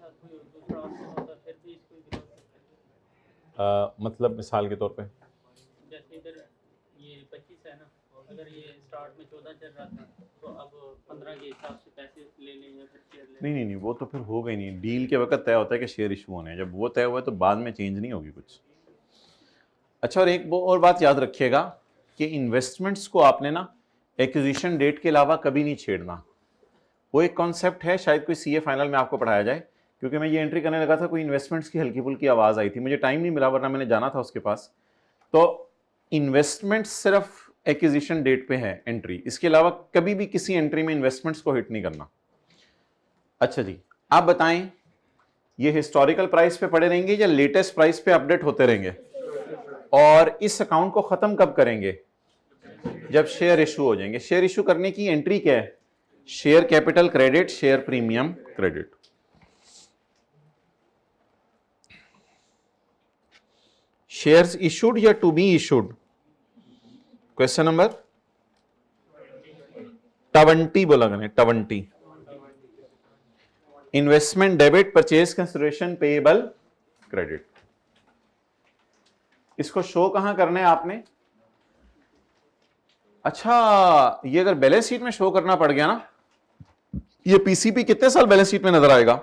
साथ कोई दूसरा ऑप्शन होता फिर भी इसको ग्रो करते मतलब मिसाल के तौर पे जैसे इधर ये 25 है ना, अगर ये स्टार्ट में 14 चल रहा था तो अब 15 के हिसाब से पैसे ले लें या फिर शेयर ले नहीं नहीं, वो तो फिर होगा ही नहीं। डील के वक्त तय होता है कि शेयर इशू होने हैं, जब वो तय हुआ है तो बाद में चेंज नहीं होगी कुछ। अच्छा, और एक वो और बात याद रखिएगा कि इन्वेस्टमेंट्स को आपने ना एक्विजिशन डेट के अलावा कभी नहीं छेड़ना। वो एक कॉन्सेप्ट है, शायद कोई सीए फाइनल में आपको पढ़ाया जाए, क्योंकि मैं ये एंट्री करने लगा था, कोई इन्वेस्टमेंट्स की हल्की फुल्की आवाज़ आई थी, मुझे टाइम नहीं मिला वरना मैंने जाना था उसके पास। तो इन्वेस्टमेंट सिर्फ एक्विजिशन डेट पे है एंट्री, इसके अलावा कभी भी किसी एंट्री में इन्वेस्टमेंट्स को हिट नहीं करना। अच्छा जी, आप बताएं ये हिस्टोरिकल प्राइस पे पड़े रहेंगे या लेटेस्ट प्राइस पे अपडेट होते रहेंगे? और इस अकाउंट को खत्म कब करेंगे? जब शेयर इशू हो जाएंगे। शेयर इशू करने की एंट्री क्या है? Share capital credit, share premium credit. Shares issued या to be issued? Question number 20 बोला मैंने, 20। Investment debit, purchase consideration, payable credit. इसको शो कहां करना है आपने? अच्छा, ये अगर बैलेंस शीट में शो करना पड़ गया ना, ये पीसीपी कितने साल बैलेंस शीट में नजर आएगा?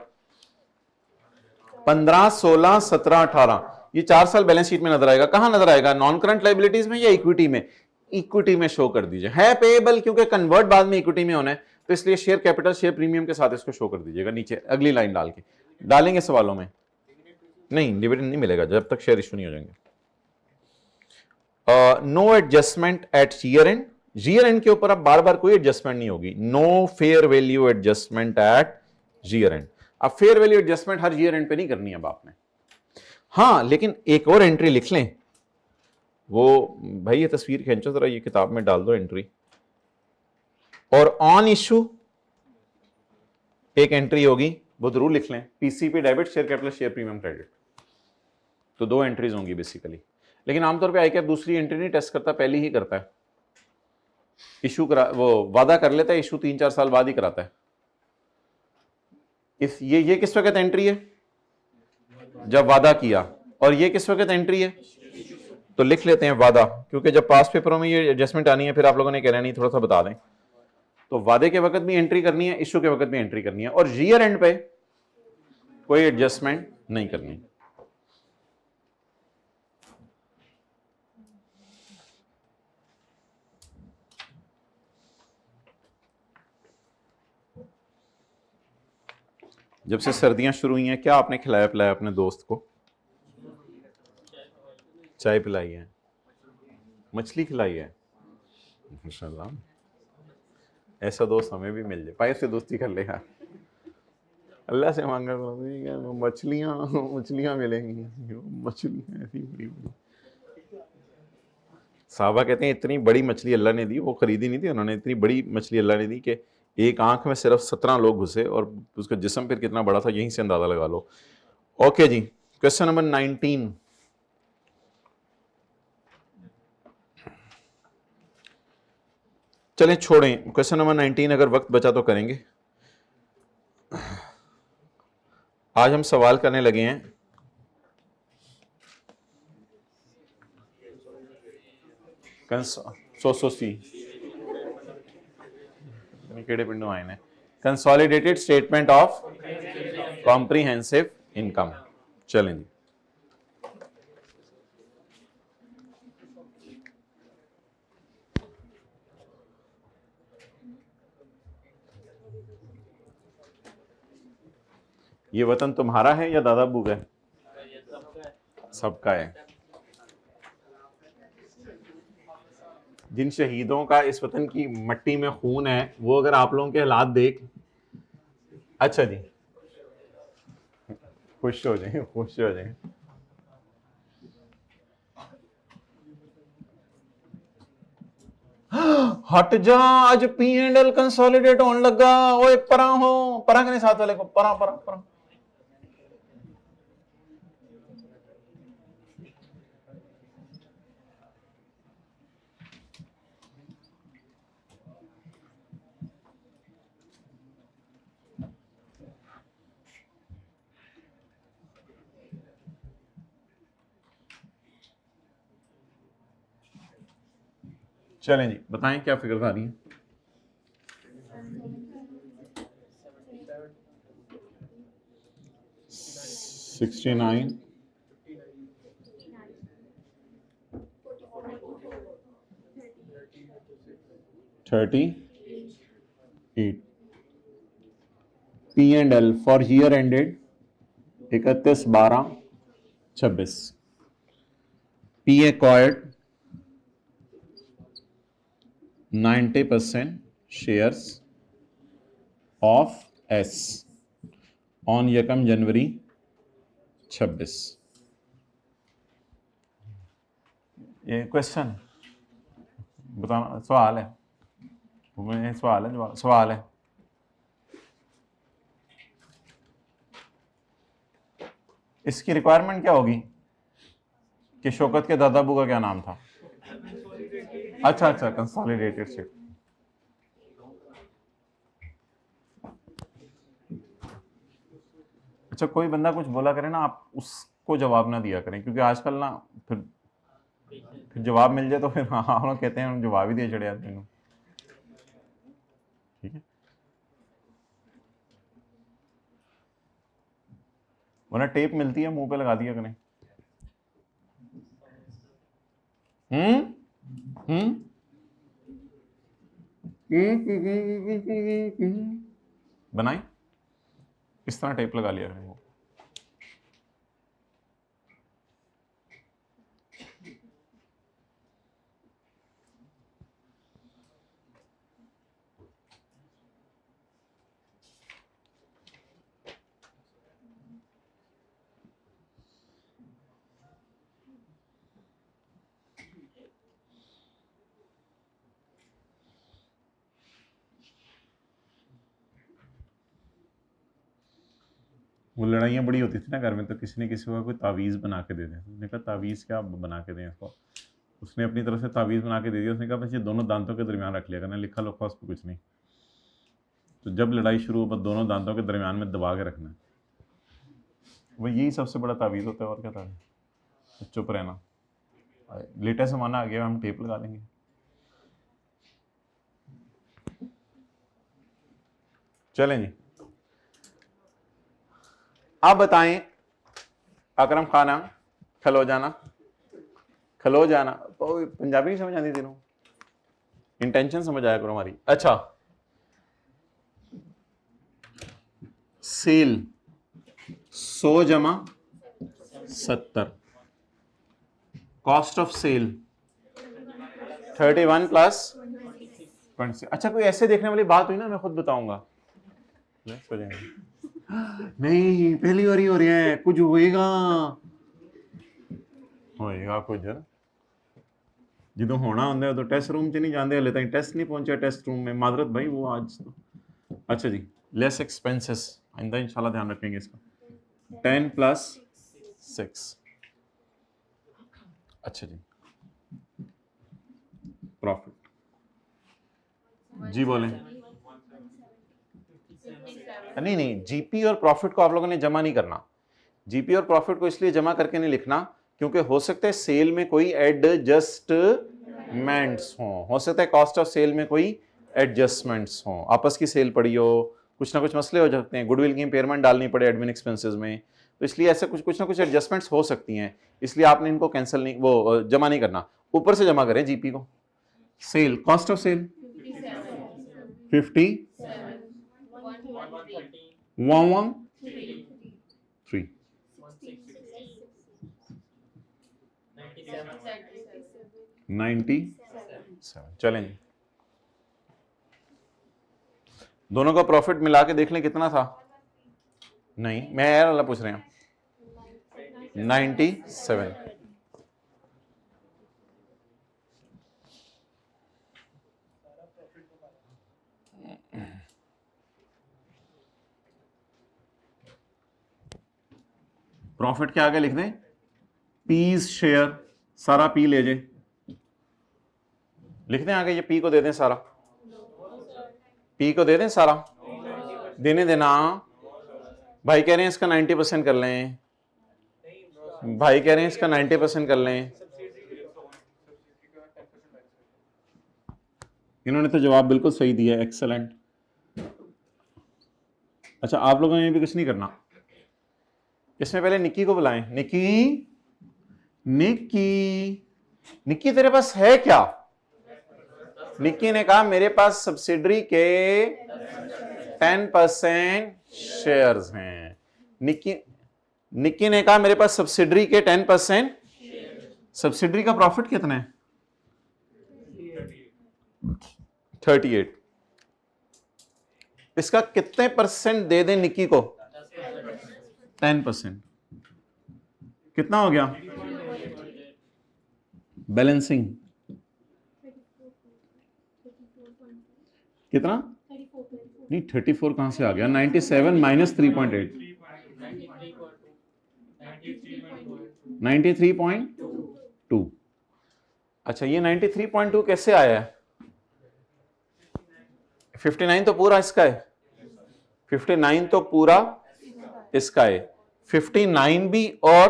15, 16, 17, 18, ये 4 साल बैलेंस शीट में नजर आएगा। कहां नजर आएगा? नॉन करंट लाइबिलिटीज में या इक्विटी में? इक्विटी में शो कर दीजिए। है पेएबल, क्योंकि कन्वर्ट बाद में इक्विटी में होना है, तो इसलिए शेयर कैपिटल, शेयर प्रीमियम के साथ इसको शो कर दीजिएगा नीचे अगली लाइन डाल के। डालेंगे सवालों में? नहीं, डिविडेंड नहीं मिलेगा जब तक शेयर इशू नहीं हो जाएंगे। No adjustment at year end. Year end के ऊपर अब बार बार कोई एडजस्टमेंट नहीं होगी। No fair value adjustment at year end. अब फेयर वैल्यू एडजस्टमेंट हर ईयर एंड पे नहीं करनी अब आपने। हाँ, लेकिन एक और एंट्री लिख लें, वो भाई ये तस्वीर खींचो जरा, ये किताब में डाल दो एंट्री। और ऑन इशू एक एंट्री होगी, वो जरूर लिख लें, PCP debit, share capital, share premium credit. तो 2 एंट्रीज होंगी बेसिकली। लेकिन आमतौर पे आईकैप दूसरी एंट्री नहीं टेस्ट करता, पहली ही करता है। इशू करा, वो वादा कर लेता है, इशू 3-4 साल बाद ही कराता है। ये किस वक्त एंट्री है? जब वादा किया। और ये किस वक्त एंट्री है? तो लिख लेते हैं वादा, क्योंकि जब पास पेपरों में ये एडजस्टमेंट आनी है फिर आप लोगों ने कहना नहीं थोड़ा सा बता दें। तो वादे के वक्त भी एंट्री करनी है, इशू के वक्त भी एंट्री करनी है, और ईयर एंड पे कोई एडजस्टमेंट नहीं करनी। जब से सर्दियां शुरू हुई हैं, क्या आपने खिलाया पिलाया अपने दोस्त को? चाय पिलाई है, मछली खिलाई है, माशाल्लाह। ऐसा दोस्त हमें भी मिल जाए, पाए से दोस्ती कर लेगा। अल्लाह से मांगा मछलियां मछलियां मिलेंगी, मछलियां ऐसी बड़ी बड़ी। साहबा कहते हैं इतनी बड़ी मछली अल्लाह ने दी, वो खरीदी नहीं थी उन्होंने, इतनी बड़ी मछली अल्लाह ने दी कि एक आंख में सिर्फ 17 लोग घुसे, और उसका जिस्म फिर कितना बड़ा था यहीं से अंदाजा लगा लो। ओके जी, क्वेश्चन नंबर 19। चलें छोड़ें, क्वेश्चन नंबर 19 अगर वक्त बचा तो करेंगे। आज हम सवाल करने लगे हैं केड़े पिंडों आए ने consolidated statement of comprehensive income. चलें जी, ये वतन तुम्हारा है या दादा अब्बू का है? सबका है। जिन शहीदों का इस वतन की मट्टी में खून है, वो अगर आप लोगों के हालात देख, अच्छा जी, खुश हो जाए, खुश हो जाए। हट जा, आज P&L कंसोलिडेट होने लगा। ओए परा हो, परा के साथ वाले को, परा परा परा। चलें जी, बताएं क्या फिगर आ रही है। 69, 38, P and L for year ended 31/12/26। P acquired 90% shares of S on यकम जनवरी 26। ये क्वेश्चन बताना, सवाल है, सवाल है, जवाब सवाल है। इसकी रिक्वायरमेंट क्या होगी कि शौकत के दादा अबू का क्या नाम था? अच्छा अच्छा, कंसोलिडेटेड स्टेट। अच्छा, कोई बंदा कुछ बोला करे ना, आप उसको जवाब ना दिया करें, क्योंकि आजकल ना फिर जवाब मिल जाए तो फिर हाँ लोग कहते हैं हम जवाब ही दिए चढ़े आते हैं। ठीक है, वरना टेप मिलती है मुंह पे लगा दिया करें। बनाए इस तरह टेप लगा लिया करें वो। वो लड़ाइयाँ बड़ी होती थी ना घर में, तो किसी ने किसी को कोई तावीज़ बना के दे दें। उसने कहा तावीज़ क्या बना के दें इसको? उसने अपनी तरफ से तावीज़ बना के दे दिया। उसने कहा बस ये दोनों दांतों के दरमियान रख लिया करना, लिखा लोखा उस पर कुछ नहीं। तो जब लड़ाई शुरू हो बस दोनों दांतों के दरमियान में दबा के रखना है। वो यही सबसे बड़ा तावीज़ होता है, और क्या तावीज़? चुप रहना। लेटेस्ट ज़माना आ गया, हम टेप लगा देंगे। चलें जी, आप बताएं अकरम खाना खलो जाना, खलो जाना पंजाबी नहीं समझ आती तीनों, इंटेंशन समझ आया करो हमारी। अच्छा, सेल 100 जमा 70, कॉस्ट ऑफ सेल 31 प्लस 26। अच्छा, कोई ऐसे देखने वाली बात हुई ना, मैं खुद बताऊंगा। नहीं, पहली बार ही हो रहा है, कुछ होएगा कुछ जो होना होंगे उदो टेस्ट रूम च नहीं जाते, हले तक टेस्ट नहीं पहुंचा टेस्ट रूम में, मादरत भाई वो आज तो। अच्छा जी, लेस एक्सपेंसेस आइंदा इंशाल्लाह ध्यान रखेंगे इसका। 10 प्लस 6। अच्छा जी, प्रॉफिट जी बोलें। नहीं, जीपी और प्रॉफिट को आप लोगों ने जमा नहीं करना। जीपी और प्रॉफिट को इसलिए जमा करके नहीं लिखना क्योंकि हो सकता है सेल में कोई एडजस्टमेंट्स हो सकता है कॉस्ट ऑफ सेल में कोई एडजस्टमेंट्स हो, आपस की सेल पड़ी हो, कुछ ना कुछ मसले हो सकते हैं, गुडविल की इंपेयरमेंट डालनी पड़े एडमिन एक्सपेंसेस में, तो इसलिए ऐसे कुछ ना कुछ एडजस्टमेंट्स हो सकती हैं, इसलिए आपने इनको कैंसिल नहीं, वो जमा नहीं करना। ऊपर से जमा करें जीपी को। Sale, cost of sale 50 113 97। चलें जी, दोनों का प्रॉफिट मिला के देख लें कितना था। नहीं, मैं यार अल्लाह पूछ रहे हैं 97। प्रॉफिट के आगे लिख दें पीस शेयर, सारा पी ले जे, लिख दें आगे, ये पी को दे दें सारा, पी को दे दें सारा, देने देना। भाई कह रहे हैं इसका 90% कर लें, भाई कह रहे हैं इसका 90% कर लें। इन्होंने तो जवाब बिल्कुल सही दिया, एक्सेलेंट। अच्छा, आप लोगों ने भी कुछ नहीं करना, इसमें पहले निक्की को बुलाएं। निक्की, निक्की, निक्की तेरे पास है क्या? निक्की ने कहा मेरे पास सब्सिडरी के 10% शेयर्स हैं। निक्की ने कहा मेरे पास सब्सिडरी के 10%। सब्सिडरी का प्रॉफिट कितना है? 38। इसका कितने परसेंट दे दें निक्की को? 10%। कितना हो गया? बैलेंसिंग कितना? नहीं, 34 कहां से आ गया? 97 माइनस 3.8, 93.2। अच्छा, ये 93.2 कैसे आया है? 59 तो पूरा इसका है, 59 तो पूरा इसका है, 59 भी और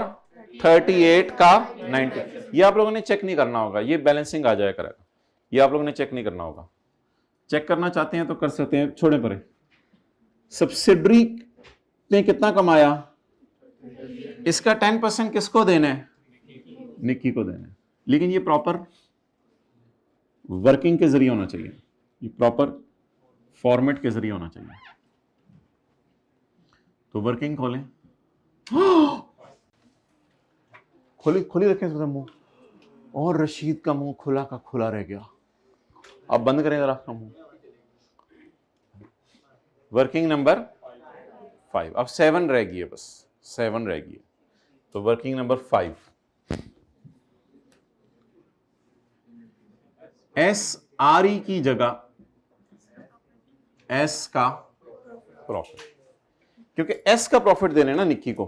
38 का 90। ये आप लोगों ने चेक नहीं करना होगा, ये बैलेंसिंग आ जाया करेगा, ये आप लोगों ने चेक नहीं करना होगा। चेक करना चाहते हैं तो कर सकते हैं, छोड़े परे। सब्सिडरी ने कितना कमाया? इसका 10% किसको देना है? निक्की को देना है। लेकिन ये प्रॉपर वर्किंग के जरिए होना चाहिए, ये प्रॉपर फॉर्मेट के जरिए होना चाहिए। तो वर्किंग खोलें, खोली खोली रखें उसका मुंह, और रशीद का मुंह खुला का खुला रह गया। अब बंद करें जरा आपका मुंह। वर्किंग नंबर 5, अब 7 रह गई है, बस 7 रह गई है। तो वर्किंग नंबर 5, SRE की जगह S का प्रॉफिट, क्योंकि S का प्रॉफिट देने ना निक्की को,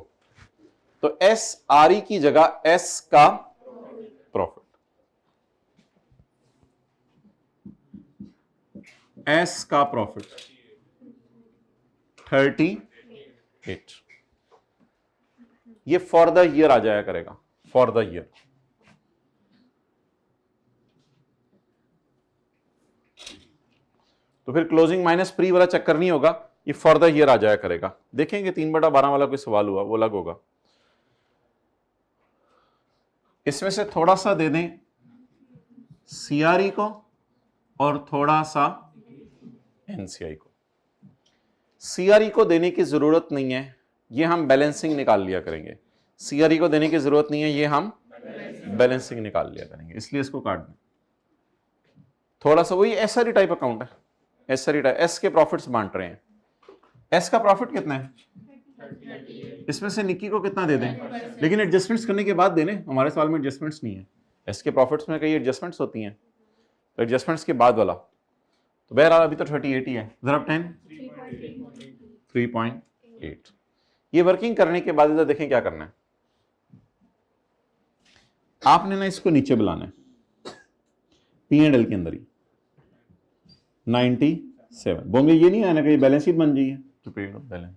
तो SRE की जगह S का प्रॉफिट, S का प्रॉफिट 38। ये फॉर द ईयर आ जाया करेगा, फॉर द ईयर। तो फिर क्लोजिंग माइनस प्री वाला चक्कर नहीं होगा, ये फॉर द ईयर आ जाया करेगा। देखेंगे 3/12 वाला कोई सवाल हुआ वो अलग होगा। इसमें से थोड़ा सा दे दें CRE को और थोड़ा सा NCI को। CRE को देने की जरूरत नहीं है, ये हम बैलेंसिंग निकाल लिया करेंगे। CRE को देने की जरूरत नहीं है, ये हम बैलेंसिंग निकाल लिया करेंगे, इसलिए इसको काट दें। थोड़ा सा वही SRE टाइप अकाउंट है, SRE टाइप। S के प्रॉफिट्स बांट रहे हैं। S का प्रॉफिट कितना है? इसमें से निक्की को कितना दे दें? लेकिन एडजस्टमेंट्स करने के बाद देने, हमारे सवाल में एडजस्टमेंट्स नहीं है। S के प्रॉफिट्स में कई एडजस्टमेंट्स होती हैं, तो एडजस्टमेंट्स के बाद वाला। तो बहरहाल अभी तो 38 ही है, जरा 10 3.8। ये वर्किंग करने के बाद इधर देखें क्या करना है। आपने ना इसको नीचे बुलाना है, P&L के अंदर ही 97। बोंगे ये नहीं आना कि बैलेंस शीट बन जाइए, तो बैलेंस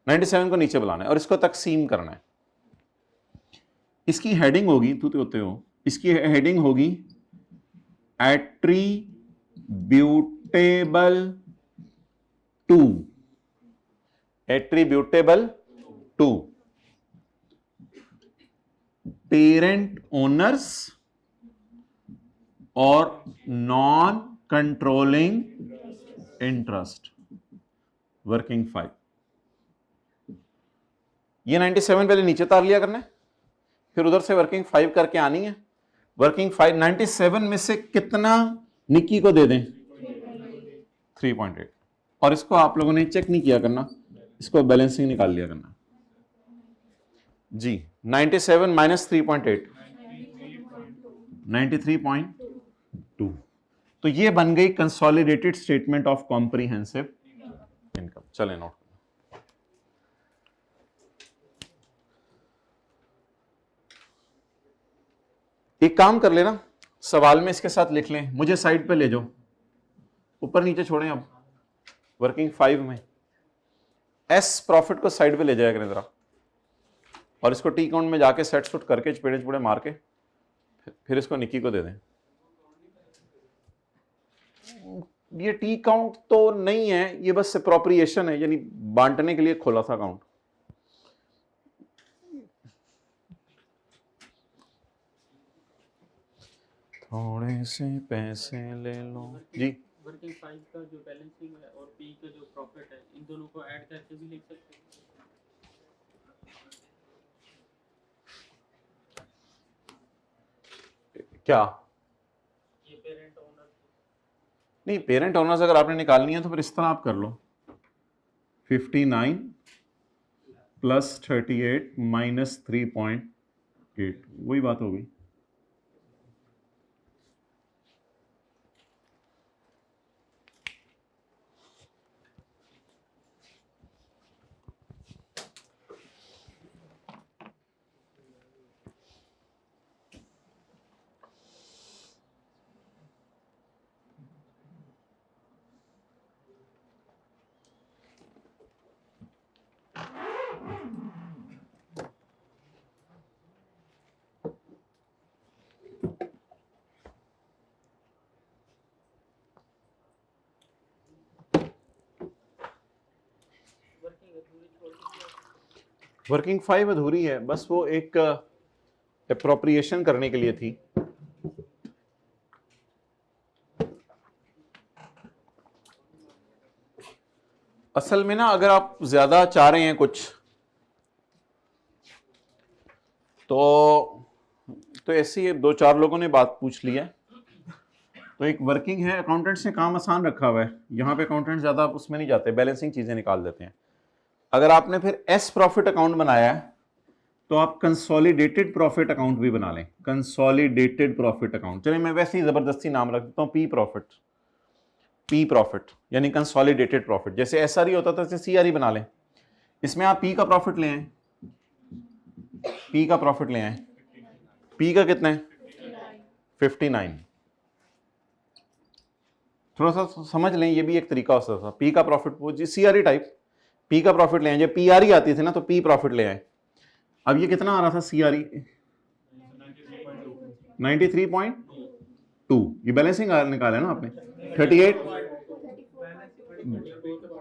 97 को नीचे बुलाना है और इसको तकसीम करना है। इसकी हेडिंग होगी, तू होते हो, इसकी हेडिंग होगी attributable to, attributable to parent owners और नॉन कंट्रोलिंग इंटरेस्ट, वर्किंग 5। ये 97 पहले नीचे उतार लिया करना है, फिर उधर से वर्किंग 5 करके आनी है। वर्किंग 5 97 में से कितना निक्की को दे दें? 3.8। और इसको आप लोगों ने चेक नहीं किया करना, इसको बैलेंसिंग निकाल लिया करना जी। 97 माइनस 3.8 93.2। तो ये बन गई consolidated statement of comprehensive income. चलें नोट, एक काम कर लेना, सवाल में इसके साथ लिख लें, मुझे साइड पे ले जाओ, ऊपर नीचे छोड़ें। अब वर्किंग 5 में S प्रॉफिट को साइड पे ले जाया करें जरा, और इसको टी काउंट में जाके सेट सुट करके चपेड़े चपेड़े मार के फिर इसको निक्की को दे दें। ये टी काउंट तो नहीं है, ये बस अप्रोप्रिएशन है, यानी बांटने के लिए खोला था अकाउंट। थोड़े से पैसे ले लो जी। वर्किंग 5 का जो बैलेंसिंग है और पी का जो प्रॉफिट है, इन दोनों को ऐड करके भी लिख सकते हैं। क्या? ये पेरेंट ओनर नहीं, पेरेंट ओनर्स अगर आपने निकालनी है तो फिर इस तरह आप कर लो, 59 प्लस 38 माइनस 3.8, वही बात हो गई। वर्किंग 5 अधूरी है, बस वो एक अप्रोप्रिएशन करने के लिए थी। असल में ना अगर आप ज्यादा चाह रहे हैं कुछ तो ऐसे ही 2-4 लोगों ने बात पूछ ली है। तो एक वर्किंग है, अकाउंटेंट्स ने काम आसान रखा हुआ है, यहाँ पे अकाउंटेंट ज्यादा उसमें नहीं जाते, बैलेंसिंग चीजें निकाल देते हैं। अगर आपने फिर एस प्रॉफिट अकाउंट बनाया है तो आप कंसोलिडेटेड प्रॉफिट अकाउंट भी बना लें, कंसोलिडेटेड प्रॉफिट अकाउंट। चलिए मैं वैसे ही जबरदस्ती नाम रख देता हूं, पी प्रॉफिट, पी प्रॉफिट यानी कंसोलिडेटेड प्रॉफिट। जैसे एसआरई होता था, जैसे सीआरई बना लें। इसमें आप पी का प्रॉफिट ले आए, पी का प्रॉफिट ले आए, पी का कितना है 59। थोड़ा सा समझ लें, ये भी एक तरीका हो सकता था। पी का प्रॉफिट वो जी सीआरई टाइप, पी का प्रॉफिट ले आए। जब पीआरई आती थी ना तो पी प्रॉफिट ले आए। अब ये कितना आ रहा था सीआरई 93.2, ये बैलेंसिंग निकाला है ना आपने 38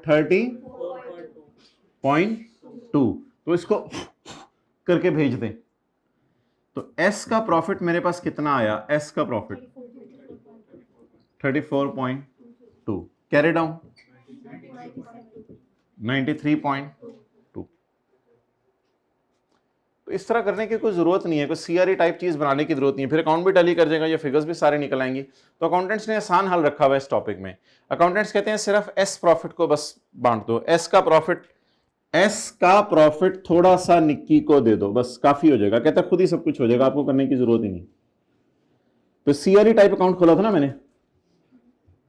30.2, तो इसको करके भेज दें। तो एस का प्रॉफिट मेरे पास कितना आया, एस का प्रॉफिट 34.2, कैरी डाउन 93.2। तो इस तरह करने की कोई जरूरत नहीं है, कोई सीआरई टाइप चीज बनाने की जरूरत नहीं है, फिर अकाउंट भी टैली कर जाएगा, ये फिगर्स भी सारे निकल आएंगी। तो अकाउंटेंट्स ने आसान हल रखा हुआ है इस टॉपिक में। अकाउंटेंट्स कहते हैं सिर्फ एस प्रॉफिट को बस बांट दो, एस का प्रॉफिट थोड़ा सा निक्की को दे दो, बस काफी हो जाएगा। कहता है खुद ही सब कुछ हो जाएगा, आपको करने की जरूरत ही नहीं। तो सीआरई टाइप अकाउंट खोला था ना मैंने,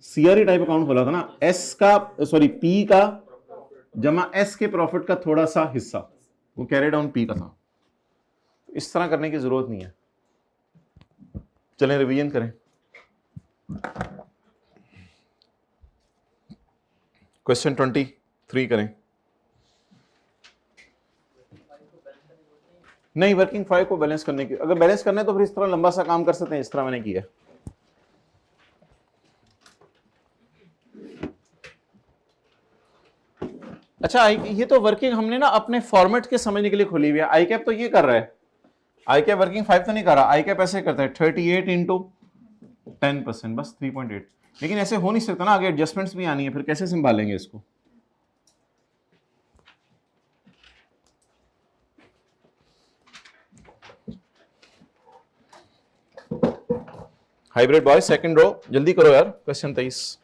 सीआरई टाइप अकाउंट खोला था ना, एस का सॉरी पी का जमा एस के प्रॉफिट का थोड़ा सा हिस्सा, वो कैरी डाउन पी का था। इस तरह करने की जरूरत नहीं है। चलें रिवीजन करें। क्वेश्चन 23 करें। नहीं, वर्किंग 5 को बैलेंस करने की, अगर बैलेंस करना है तो फिर इस तरह लंबा सा काम कर सकते हैं, इस तरह मैंने किया। अच्छा, ये तो वर्किंग हमने ना अपने फॉर्मेट के समझने के लिए खोली हुई है। आई कैप तो ये कर रहा है, आई कैप वर्किंग 5 तो नहीं कर रहा, आई कैप ऐसे करता है 38 इंटू 10%, बस 3.8। लेकिन ऐसे हो नहीं सकता ना, आगे एडजस्टमेंट्स भी आनी है, फिर कैसे संभालेंगे इसको। हाइब्रिड बॉय सेकंड रो, जल्दी करो यार, क्वेश्चन 23।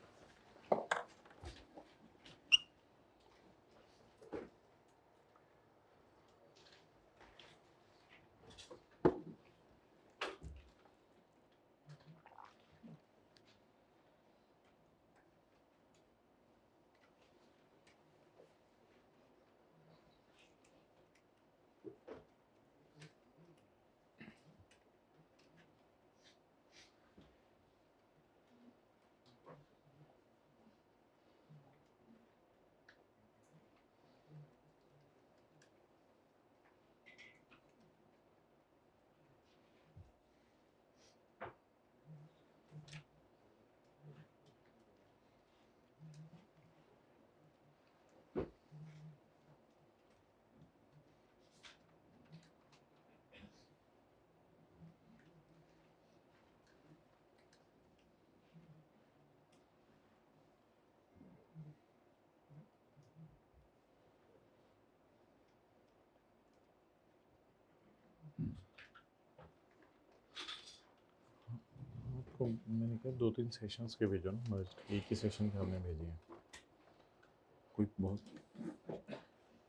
इसको मैंने कहा 2-3 सेशंस के भेजो ना, मर्ज एक ही सेशन के हमने भेजी है,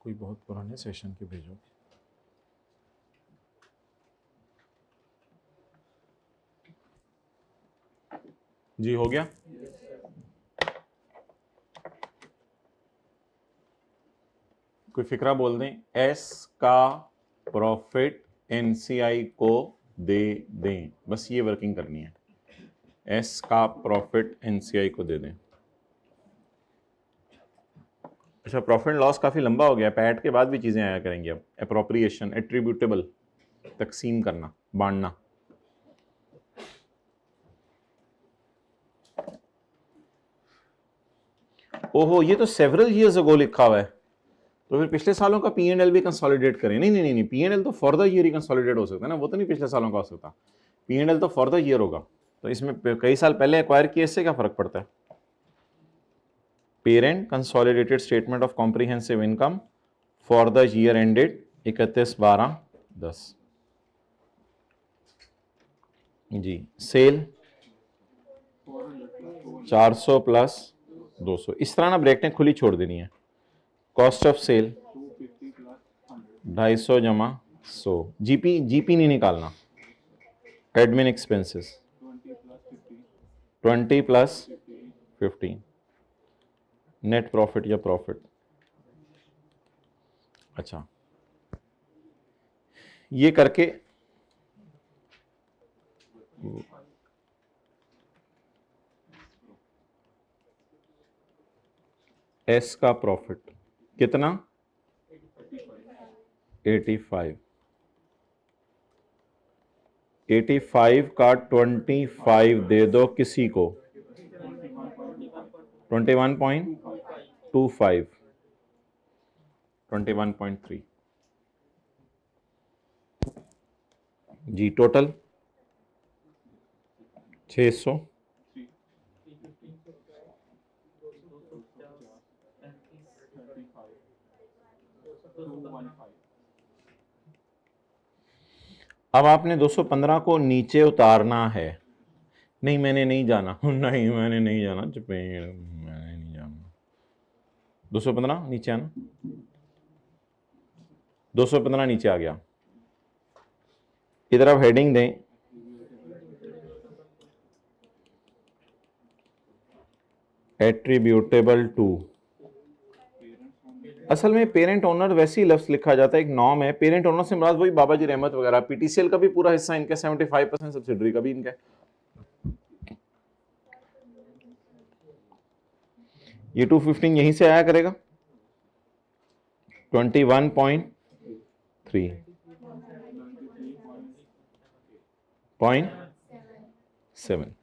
कोई बहुत पुराने सेशन के भेजो। जी हो गया। कोई फिक्रा बोल दें, एस का प्रॉफिट एनसीआई को दे दें, बस ये वर्किंग करनी है। एस का प्रॉफिट एनसीआई को दे दें। अच्छा, प्रॉफिट लॉस काफ़ी लंबा हो गया, पैट के बाद भी चीज़ें आया करेंगी अब। एप्रोप्रिएशन, एट्रीब्यूटेबल, तकसीम करना, बांटना। ओहो, ये तो सेवरल ईयर्स अगो लिखा हुआ है, तो फिर पिछले सालों का P&L भी कंसोलिडेट करें। नहीं, P&L तो for the year he consolidate हो सकता है ना, वो तो नहीं पिछले सालों का हो सकता। P&L तो फॉर द ईयर होगा, तो इसमें कई साल पहले एक्वायर किए, इससे क्या फर्क पड़ता है। Parent consolidated statement of comprehensive income for the year ended 31/12/10 जी। सेल 400 प्लस 200, इस तरह ना ब्रैकेटें खुली छोड़ देनी है। कॉस्ट ऑफ सेल 250 जमा 100, जीपी नहीं निकालना। Admin expenses 20 plus 15, net profit या प्रॉफिट। अच्छा, ये करके एस का प्रॉफिट कितना, 85 का 25 दे दो किसी को, 21.25, 21.3 जी। टोटल 600, अब आपने 215 को नीचे उतारना है। नहीं मैंने नहीं जाना, नहीं मैंने नहीं जाना, मैंने नहीं जाना। 215 नीचे आना, 215 नीचे आ गया। इधर आप हेडिंग दें, एट्रीब्यूटेबल टू। असल में पेरेंट ओनर वैसे ही लफ्ज लिखा जाता है, एक नॉर्म है। पेरेंट ओनर से मुराद वही बाबा जी रहमत वगैरह, पीटीसीएल का भी पूरा हिस्सा इनका, 75% सब्सिडरी का भी इनका। ये 215 यहीं से आया करेगा, 21.3.7।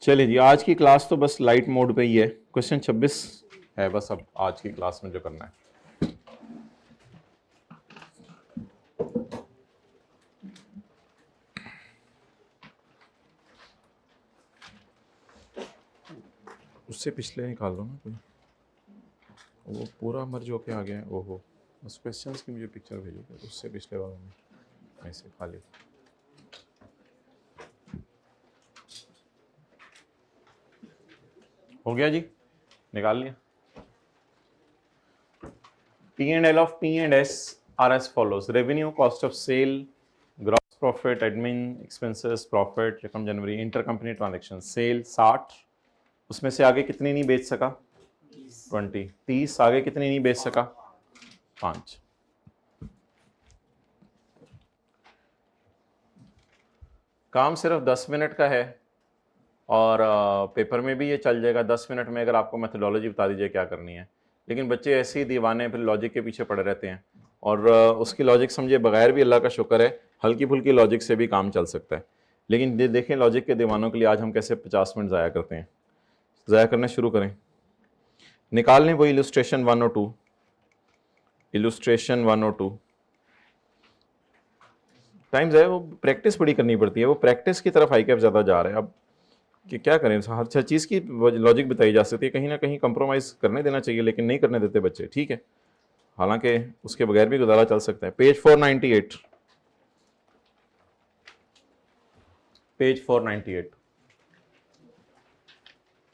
चलिए जी, आज की क्लास तो बस लाइट मोड पे ही है। क्वेश्चन 26 है बस अब आज की क्लास में जो करना है। उससे पिछले निकाल लो ना कोई, वो पूरा मर्ज होके आ गया है। ओहो, उस क्वेश्चंस की मुझे पिक्चर भेजो, उससे पिछले वालों में ऐसे खाली। हो गया जी, निकाल लिया। P&L of P&S are as follows: revenue, cost of sale, gross profit, admin expenses, profit, रकम जनवरी, इंटरकंपनी ट्रांजैक्शन। सेल 60, उसमें से आगे कितनी नहीं बेच सका, 20, 30, आगे कितनी नहीं बेच सका, 5। काम सिर्फ 10 मिनट का है और पेपर में भी ये चल जाएगा 10 मिनट में, अगर आपको मेथोडोलॉजी बता दीजिए क्या करनी है। लेकिन बच्चे ऐसे ही दीवाने फिर लॉजिक के पीछे पड़े रहते हैं, और उसकी लॉजिक समझे बगैर भी अल्लाह का शुक्र है हल्की फुल्की लॉजिक से भी काम चल सकता है। लेकिन देखें लॉजिक के दीवानों के लिए आज हम कैसे 50 मिनट ज़ाया करते हैं। ज़ाया करना शुरू करें, निकाल लें वो इलस्ट्रेशन 1 और 2, इलस्ट्रेशन 1 और 2। टाइम्स है वो प्रैक्टिस बड़ी करनी पड़ती है, वो प्रैक्टिस की तरफ हाईकैप ज़्यादा जा रहा है अब कि क्या करें। हर चीज़ की लॉजिक बताई जा सकती है, कहीं ना कहीं कंप्रोमाइज़ करने देना चाहिए, लेकिन नहीं करने देते बच्चे, ठीक है। हालांकि उसके बगैर भी गुजारा चल सकता है। Page 498, page 498।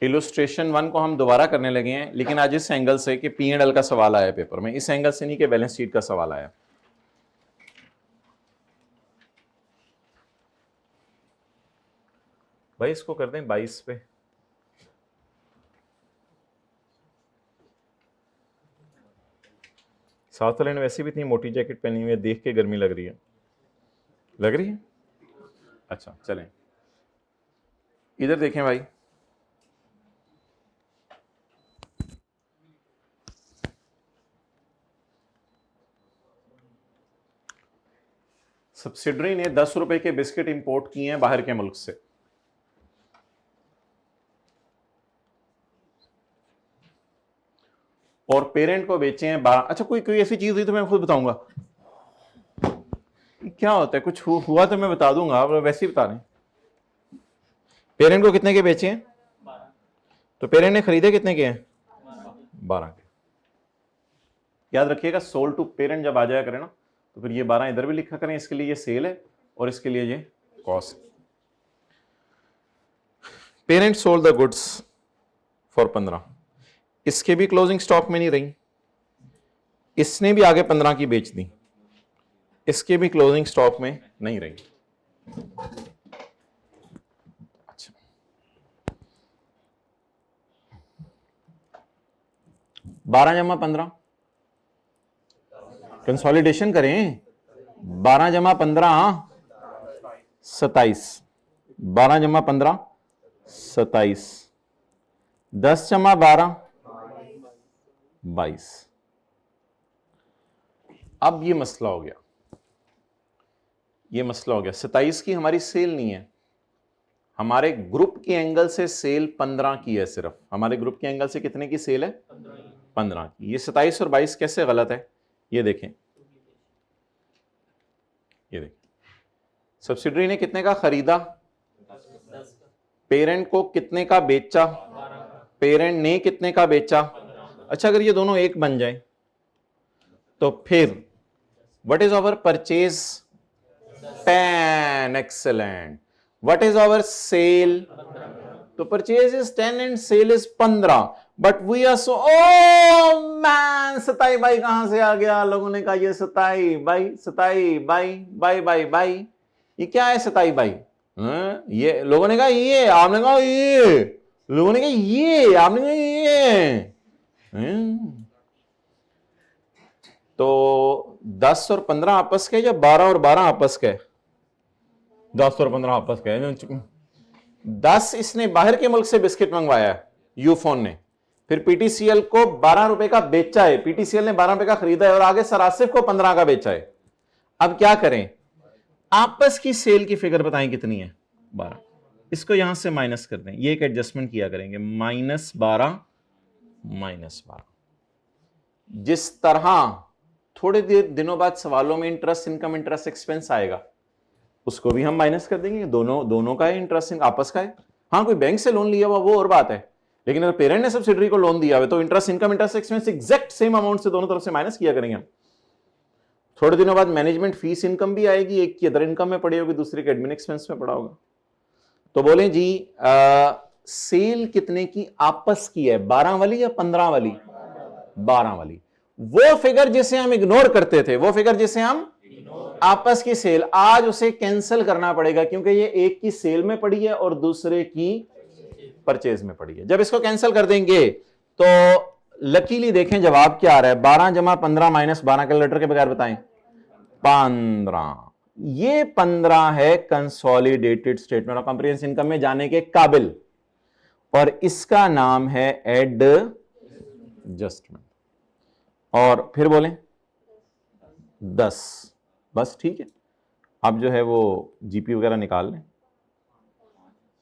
इलुस्ट्रेशन 1 को हम दोबारा करने लगे हैं, लेकिन आज इस एंगल से कि P&L का सवाल आया पेपर में, इस एंगल से नहीं कि बैलेंस शीट का सवाल आया। भाई इसको कर दें 22 पे। साउथ वाले ने वैसे भी इतनी मोटी जैकेट पहनी हुई है, देख के गर्मी लग रही है। लग रही है? अच्छा चलें, इधर देखें भाई। सब्सिडरी ने 10 रुपए के बिस्किट इंपोर्ट किए हैं बाहर के मुल्क से। और पेरेंट को बेचे हैं 12। अच्छा कोई कोई ऐसी चीज हुई तो मैं खुद बताऊंगा। क्या होता है, कुछ हुआ तो मैं बता दूंगा, आप वैसे ही बता रहे हैं। पेरेंट को कितने के बेचे हैं? 12। तो पेरेंट ने खरीदे कितने के हैं? 12 के। याद रखिएगा, सोल्ड टू पेरेंट जब आ जाया करे ना, तो फिर ये 12 इधर भी लिखा करें, इसके लिए ये सेल है और इसके लिए ये cost. Parent sold the goods for 15। इसके भी क्लोजिंग स्टॉक में नहीं रही, इसने भी आगे 15 की बेच दी, इसके भी क्लोजिंग स्टॉक में नहीं रही। अच्छा, 12 जमा 15, कंसोलिडेशन करें। 12 जमा 15 27, 12 जमा 15 27, 10 जमा 12 22। अब ये मसला हो गया, ये मसला हो गया। 27 की हमारी सेल नहीं है, हमारे ग्रुप के एंगल से सेल 15 की है। सिर्फ हमारे ग्रुप के एंगल से कितने की सेल है? 15 की। ये 27 और 22 कैसे गलत है? ये देखें, ये देखें, सब्सिडरी ने कितने का खरीदा? पेरेंट को कितने का बेचा? पेरेंट ने कितने का बेचा? अच्छा, अगर ये दोनों एक बन जाए तो फिर what is our purchase? 10। Excellent. What is our sale? तो purchase is 10 and sale is 15। But we are so, oh man, 27 by कहां से आ गया? लोगों ने कहा ये 27 by, 27 by, by by by, ये क्या है 27 बाई? ये लोगों ने कहा ये, आपने कहा ये, लोगों ने कहा ये, आपने कहा ये। तो 10 और 15 आपस के, या 12 और 12 आपस के? 10 और 15 आपस के। 10 इसने बाहर के मुल्क से बिस्किट मंगवाया है यूफोन ने, फिर पीटीसीएल को 12 रुपए का बेचा है, पीटीसीएल ने 12 रुपए का खरीदा है और आगे सरासिफ को 15 का बेचा है। अब क्या करें? आपस की सेल की फिगर बताएं कितनी है? 12। इसको यहां से माइनस कर दें, ये एक एडजस्टमेंट किया करेंगे, -12 -12। जिस तरह थोड़े दिनों बाद सवालों में इंटरेस्ट इनकम, इंटरेस्ट एक्सपेंस आएगा, उसको भी हम माइनस कर देंगे। दोनों का है इंटरेस्ट, आपस का है। हाँ, कोई बैंक से लोन लिया हुआ वो और बात है, लेकिन अगर पेरेंट ने सब्सिडरी को लोन दिया हुआ तो interest income, interest expense exact same amount से दोनों तरफ से माइनस किया करेंगे। थोड़े दिनों बाद मैनेजमेंट फीस इनकम भी आएगी, एक की अदर इनकम में पड़ी होगी, दूसरी के एडमिन एक्सपेंस में पड़ा होगा। तो बोलें जी सेल कितने की आपस की है? 12 वाली या 15 वाली? 12 वाली। वो फिगर जिसे हम इग्नोर करते थे, वो फिगर जिसे हम आपस की सेल, आज उसे कैंसिल करना पड़ेगा, क्योंकि ये एक की सेल में पड़ी है और दूसरे की परचेज में पड़ी है। जब इसको कैंसिल कर देंगे तो लकीली देखें जवाब क्या आ रहा है। 12 जमा 15 माइनस 12 कैलकुलेटर के बगैर बताएं। 15। ये 15 है consolidated statement of comprehensive income में जाने के काबिल, और इसका नाम है एडजस्टमेंट। और फिर बोलें 10। बस ठीक है, आप जो है वो जीपी वगैरह निकाल लें।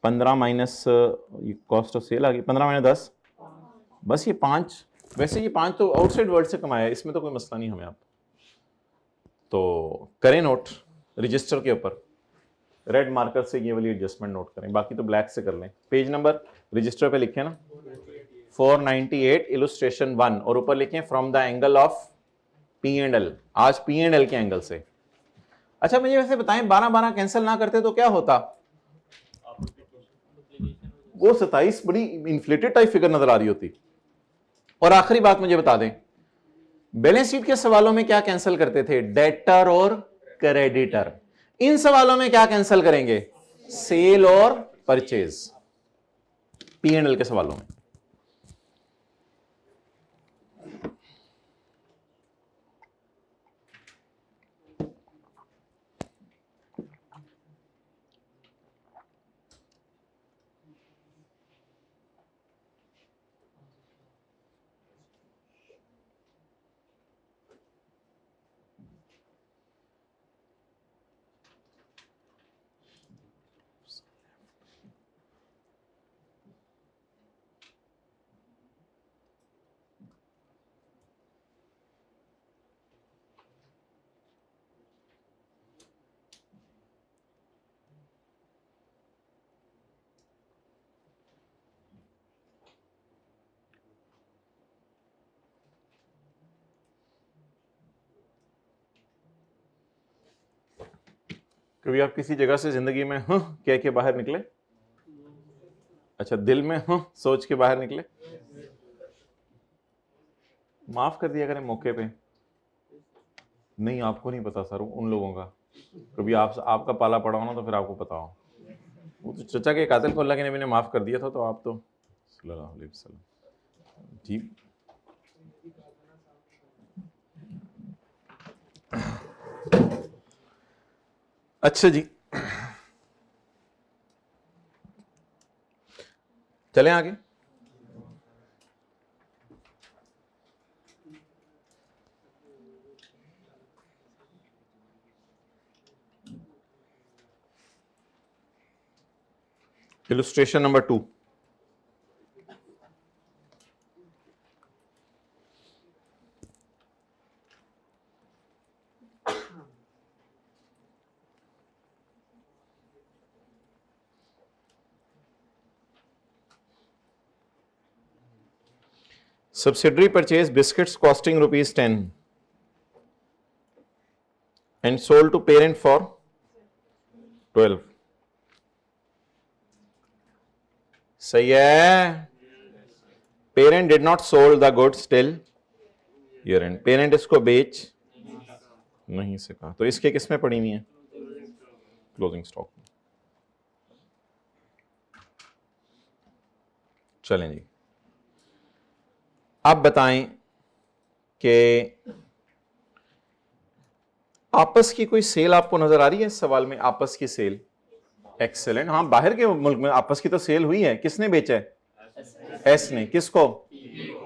15 माइनस कॉस्ट ऑफ सेल आ गई, 15 माइनस 10, बस ये 5। वैसे ये 5 तो आउटसाइड वर्ल्ड से कमाया है, इसमें तो कोई मसला नहीं हमें। आप तो करें नोट रजिस्टर के ऊपर, रेड मार्कर से ये वाली एडजस्टमेंट नोट करें, बाकी तो ब्लैक से कर लें। पेज नंबर रजिस्टर पे लिखें ना 498 इलुस्ट्रेशन 1, और ऊपर लिखें from the angle of P&L। आज P&L के एंगल से। अच्छा मुझे वैसे बताएं, 12-12 कैंसिल ना करते तो क्या होता? वो 27 बड़ी इन्फ्लेटेड टाइप फिगर नजर आ रही होती। और आखिरी बात मुझे बता दें, बैलेंस शीट के सवालों में क्या कैंसिल करते थे? डेटर और क्रेडिटर। इन सवालों में क्या कैंसिल करेंगे? सेल और परचेज, P&L के सवालों में। कभी आप किसी जगह से जिंदगी में कह के बाहर निकले? अच्छा, दिल में सोच के बाहर निकले? माफ कर दिया करें मौके पे। नहीं, आपको नहीं पता सर, उन लोगों का। कभी आपका पाला पड़ा हो ना तो फिर आपको पता हो। वो तो चचा के कातिल को अल्लाह के नबी ने माफ कर दिया था, तो आप तो सल्लल्लाहु अलैहि वसल्लम जी। अच्छा जी, चलें आगे। Illustration number 2। Subsidiary purchase biscuits costing ₹10 and sold to parent for 12। सही है। Parent did not sold the goods till year and. Parent इसको बेच नहीं सका, तो इसके किस में पड़ी हुई है? क्लोजिंग स्टॉक में। चलें जी, आप बताएं कि आपस की कोई सेल आपको नजर आ रही है इस सवाल में? आपस की सेल, एक्सेलेंट। हाँ, बाहर के मुल्क में आपस की तो सेल हुई है। किसने बेचा है? एस ने। किसको?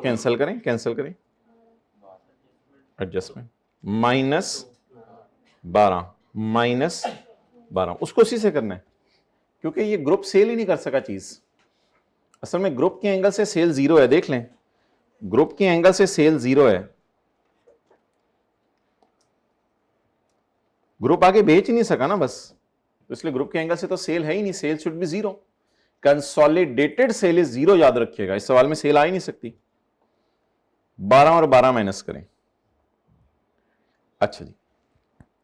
कैंसिल करें, कैंसिल करें। एडजस्टमेंट -12 उसको उसी से करना है, क्योंकि ये ग्रुप सेल ही नहीं कर सका चीज। असल में ग्रुप के एंगल से सेल 0 है, देख लें। ग्रुप के एंगल से सेल 0 है, ग्रुप आगे बेच ही नहीं सका ना बस, तो इसलिए ग्रुप के एंगल से तो सेल है ही नहीं। Sale should be 0। Consolidated sale is 0, याद रखिएगा। इस सवाल में सेल आ ही नहीं सकती। 12 और 12 माइनस करें। अच्छा जी,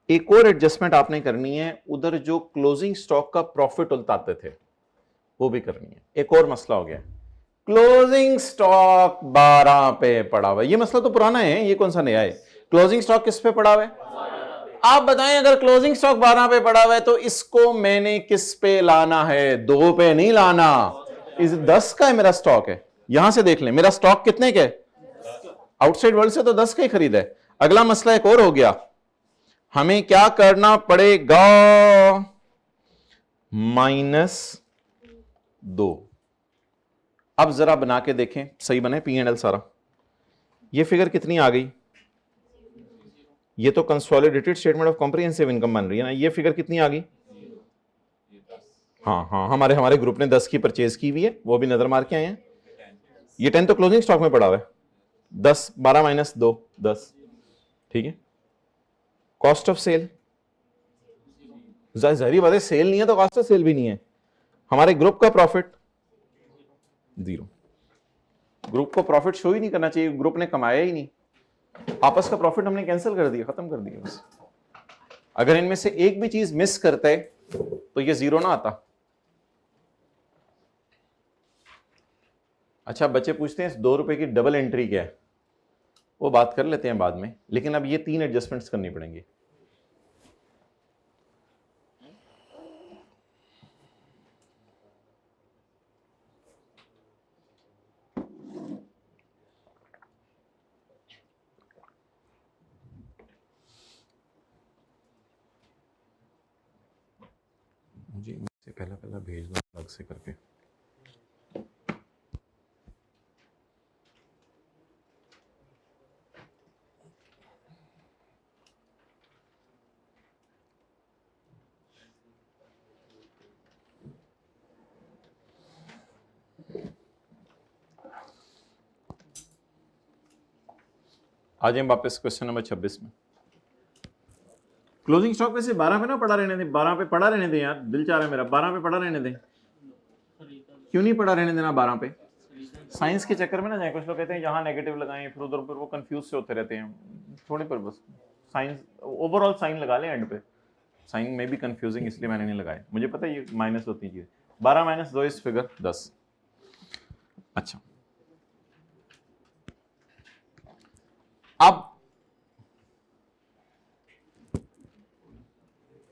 एक और एडजस्टमेंट आपने करनी है। उधर जो क्लोजिंग स्टॉक का प्रॉफिट उतारते थे वो भी करनी है। एक और मसला हो गया, क्लोजिंग स्टॉक 12 पे पड़ा हुआ है। ये मसला तो पुराना है, ये कौन सा नया है? क्लोजिंग स्टॉक किस पे पड़ा हुआ है? आप बताएं, अगर क्लोजिंग स्टॉक 12 पे पड़ा हुआ है तो इसको मैंने किस पे लाना है? 2 पे नहीं लाना। इस 10 का है मेरा स्टॉक है। यहां से देख लें, मेरा स्टॉक कितने का है? आउटसाइड वर्ल्ड से तो 10 का ही खरीदा है। अगला मसला एक और हो गया, हमें क्या करना पड़ेगा? -2। अब जरा बना के देखें, सही बने P&L सारा। ये फिगर कितनी आ गई? ये तो consolidated statement of comprehensive income बन रही है ना। ये फिगर कितनी आ गई? हाँ हाँ, हमारे ग्रुप ने 10 की परचेज की हुई है, वो भी नजर मार के आए हैं। ये 10 तो क्लोजिंग स्टॉक में पड़ा हुआ है। 10 12 - 2 10, ठीक है। कॉस्ट ऑफ सेल, जाहिर बात है सेल नहीं है तो कॉस्ट ऑफ सेल भी नहीं है। हमारे ग्रुप का प्रॉफिट 0। ग्रुप को प्रॉफिट शो ही नहीं करना चाहिए, ग्रुप ने कमाया ही नहीं। आपस का प्रॉफिट हमने कैंसिल कर दिया, खत्म कर दिया बस। अगर इनमें से एक भी चीज मिस करते तो ये 0 ना आता। अच्छा, बच्चे पूछते हैं 2 रुपए की डबल एंट्री क्या है, वो बात कर लेते हैं बाद में, लेकिन अब ये 3 एडजस्टमेंट्स करनी पड़ेंगी। जी मुझसे पहला पहला भेज दो अलग से करके। आ जाए वापस क्वेश्चन नंबर 26 में। क्लोजिंग स्टॉक पे से 12 पे ना पड़ा रहने दें, 12 पे पड़ा रहने दें यार, दिल चाह रहा है मेरा 12 पे पड़ा रहने दें। क्यों नहीं पड़ा रहने देना 12 पे? साइंस के चक्कर में ना जाए, कुछ लोग कहते हैं यहाँ नेगेटिव लगाएं फिर उधर पर, वो कंफ्यूज से होते रहते हैं थोड़ी पर। बस साइंस ओवरऑल साइन लगा लें एंड पे, साइन में भी कंफ्यूजिंग इसलिए मैंने नहीं लगाया, मुझे पता है ये माइनस होती है चीज़। 12 माइनस 2 इस फिगर 10। अच्छा, अब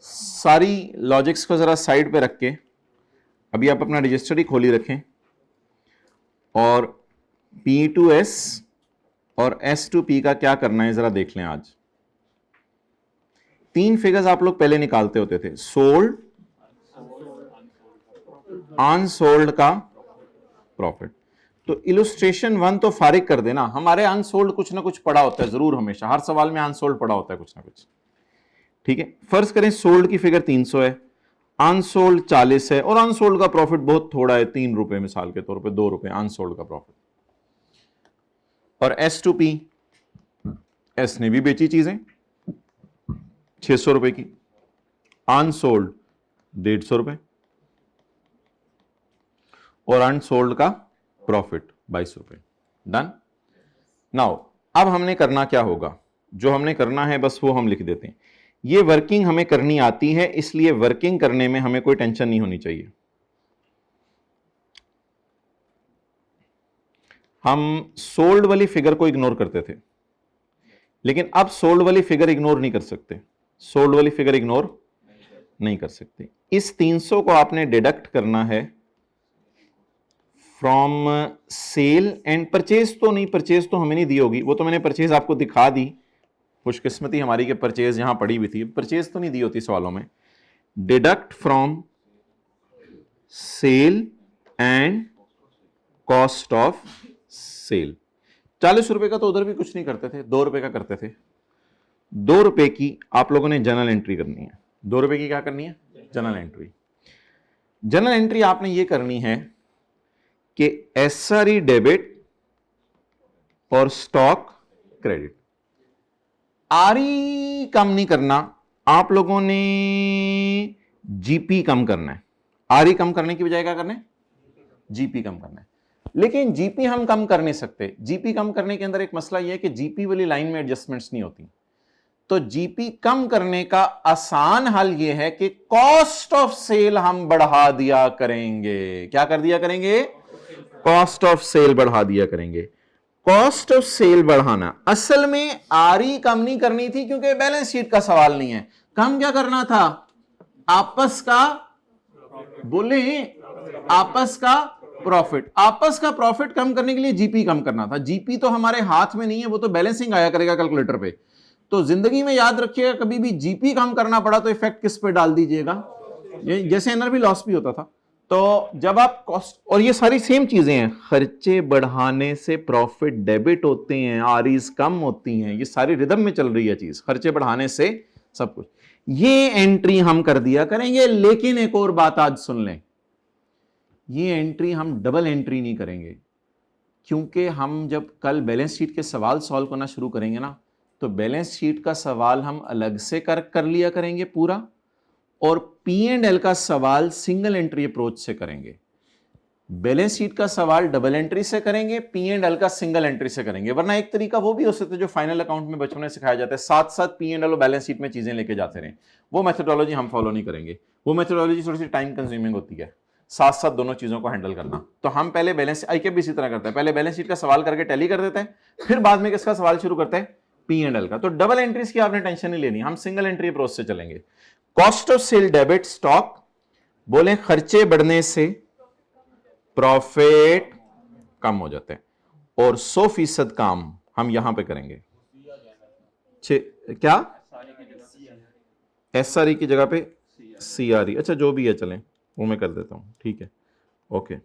सारी लॉजिक्स को जरा साइड पे रख के अभी आप अपना रजिस्टर ही खोली रखें और P2S और S2P का क्या करना है जरा देख लें। आज 3 फिगर्स आप लोग पहले निकालते होते थे, सोल्ड, अनसोल्ड का प्रॉफिट। तो इलुस्ट्रेशन 1 तो फारिग कर देना, हमारे अनसोल्ड कुछ ना कुछ पड़ा होता है जरूर, हमेशा हर सवाल में अनसोल्ड पड़ा होता है कुछ ना कुछ, ठीक है। फर्ज करें सोल्ड की फिगर 300 है, अनसोल्ड 40 है और अनसोल्ड का प्रॉफिट बहुत थोड़ा है 3 रुपए, मिसाल के तौर पे 2 रुपए अनसोल्ड का प्रॉफिट। और S2P, एस ने भी बेची चीजें 600 रुपए की, अनसोल्ड 150 रुपए और अनसोल्ड का प्रॉफिट 22 रुपए। डन। नाउ अब हमने करना क्या होगा, जो हमने करना है बस वो हम लिख देते हैं। ये वर्किंग हमें करनी आती है, इसलिए वर्किंग करने में हमें कोई टेंशन नहीं होनी चाहिए। हम सोल्ड वाली फिगर को इग्नोर करते थे, लेकिन अब सोल्ड वाली फिगर इग्नोर नहीं कर सकते, सोल्ड वाली फिगर इग्नोर नहीं कर सकते। इस 300 को आपने डिडक्ट करना है फ्रॉम सेल एंड परचेज। तो नहीं, परचेज तो हमें नहीं दी होगी, वो तो मैंने परचेज आपको दिखा दी, खुशकिस्मती हमारी के परचेज यहां पड़ी हुई थी, परचेज तो नहीं दी होती सवालों में। Deduct from sale and cost of sale. 40 रुपए का तो उधर भी कुछ नहीं करते थे, 2 रुपए का करते थे। 2 रुपए की आप लोगों ने जनरल एंट्री करनी है। 2 रुपए की क्या करनी है? General entry. जनरल एंट्री आपने ये करनी है कि एसआरई डेबिट और स्टॉक क्रेडिट। आरई कम नहीं करना, आप लोगों ने जीपी कम करना है। आरई कम करने की बजाय क्या करना है? जीपी कम करना है। लेकिन जीपी हम कम कर नहीं सकते। जीपी कम करने के अंदर एक मसला यह है कि जीपी वाली लाइन में एडजस्टमेंट्स नहीं होती। तो जीपी कम करने का आसान हल यह है कि कॉस्ट ऑफ सेल हम बढ़ा दिया करेंगे। क्या कर दिया करेंगे? कॉस्ट ऑफ सेल बढ़ा दिया करेंगे। कॉस्ट ऑफ सेल बढ़ाना, असल में आरई कम नहीं करनी थी क्योंकि बैलेंस शीट का सवाल नहीं है। कम क्या करना था? आपस का, बोले आपस का प्रॉफिट। आपस का प्रॉफिट कम करने के लिए जीपी कम करना था। जीपी तो हमारे हाथ में नहीं है, वो तो बैलेंसिंग आया करेगा कैलकुलेटर पे। तो जिंदगी में याद रखिएगा, कभी भी जीपी कम करना पड़ा तो इफेक्ट किस पे डाल दीजिएगा? जैसे एनआरबी लॉस भी होता था। तो जब आप कॉस्ट, और ये सारी सेम चीजें हैं, खर्चे बढ़ाने से प्रॉफिट डेबिट होते हैं, आरईज कम होती हैं, ये सारी रिदम में चल रही है चीज, खर्चे बढ़ाने से सब कुछ। ये एंट्री हम कर दिया करेंगे। लेकिन एक और बात आज सुन लें, ये एंट्री हम डबल एंट्री नहीं करेंगे, क्योंकि हम जब कल बैलेंस शीट के सवाल सॉल्व करना शुरू करेंगे ना, तो बैलेंस शीट का सवाल हम अलग से कर लिया करेंगे पूरा, और P&L का सवाल सिंगल एंट्री अप्रोच से करेंगे। बैलेंस शीट का सवाल डबल एंट्री से करेंगे, P&L का सिंगल एंट्री से करेंगे। वरना एक तरीका वो भी हो सकता है जो फाइनल अकाउंट में बचपन में सिखाया जाता है, साथ साथ P&L और बैलेंस शीट में चीजें लेके जाते रहें। वो मेथोडोलॉजी हम फॉलो नहीं करेंगे, वो मेथोडोलॉजी थोड़ी सी टाइम कंज्यूमिंग होती है। साथ साथ दोनों चीजों को हैंडल करना। तो हम पहले बैलेंस, आईकेप भी इसी तरह करते हैं, पहले बैलेंस शीट का सवाल करके टैली कर देते हैं, फिर बाद में किसका सवाल शुरू करते हैं, पी एंड एल का। तो डबल एंट्रीज की आपने टेंशन नहीं लेनी, हम सिंगल एंट्री अप्रोच से चलेंगे। Cost of sale debit stock, बोले खर्चे बढ़ने से प्रॉफिट कम हो जाते हैं, और 100% काम हम यहां पे करेंगे। क्या एस आर ई की जगह पे सी आर ई, अच्छा जो भी है चलें वो मैं कर देता हूं, ठीक है, ओके।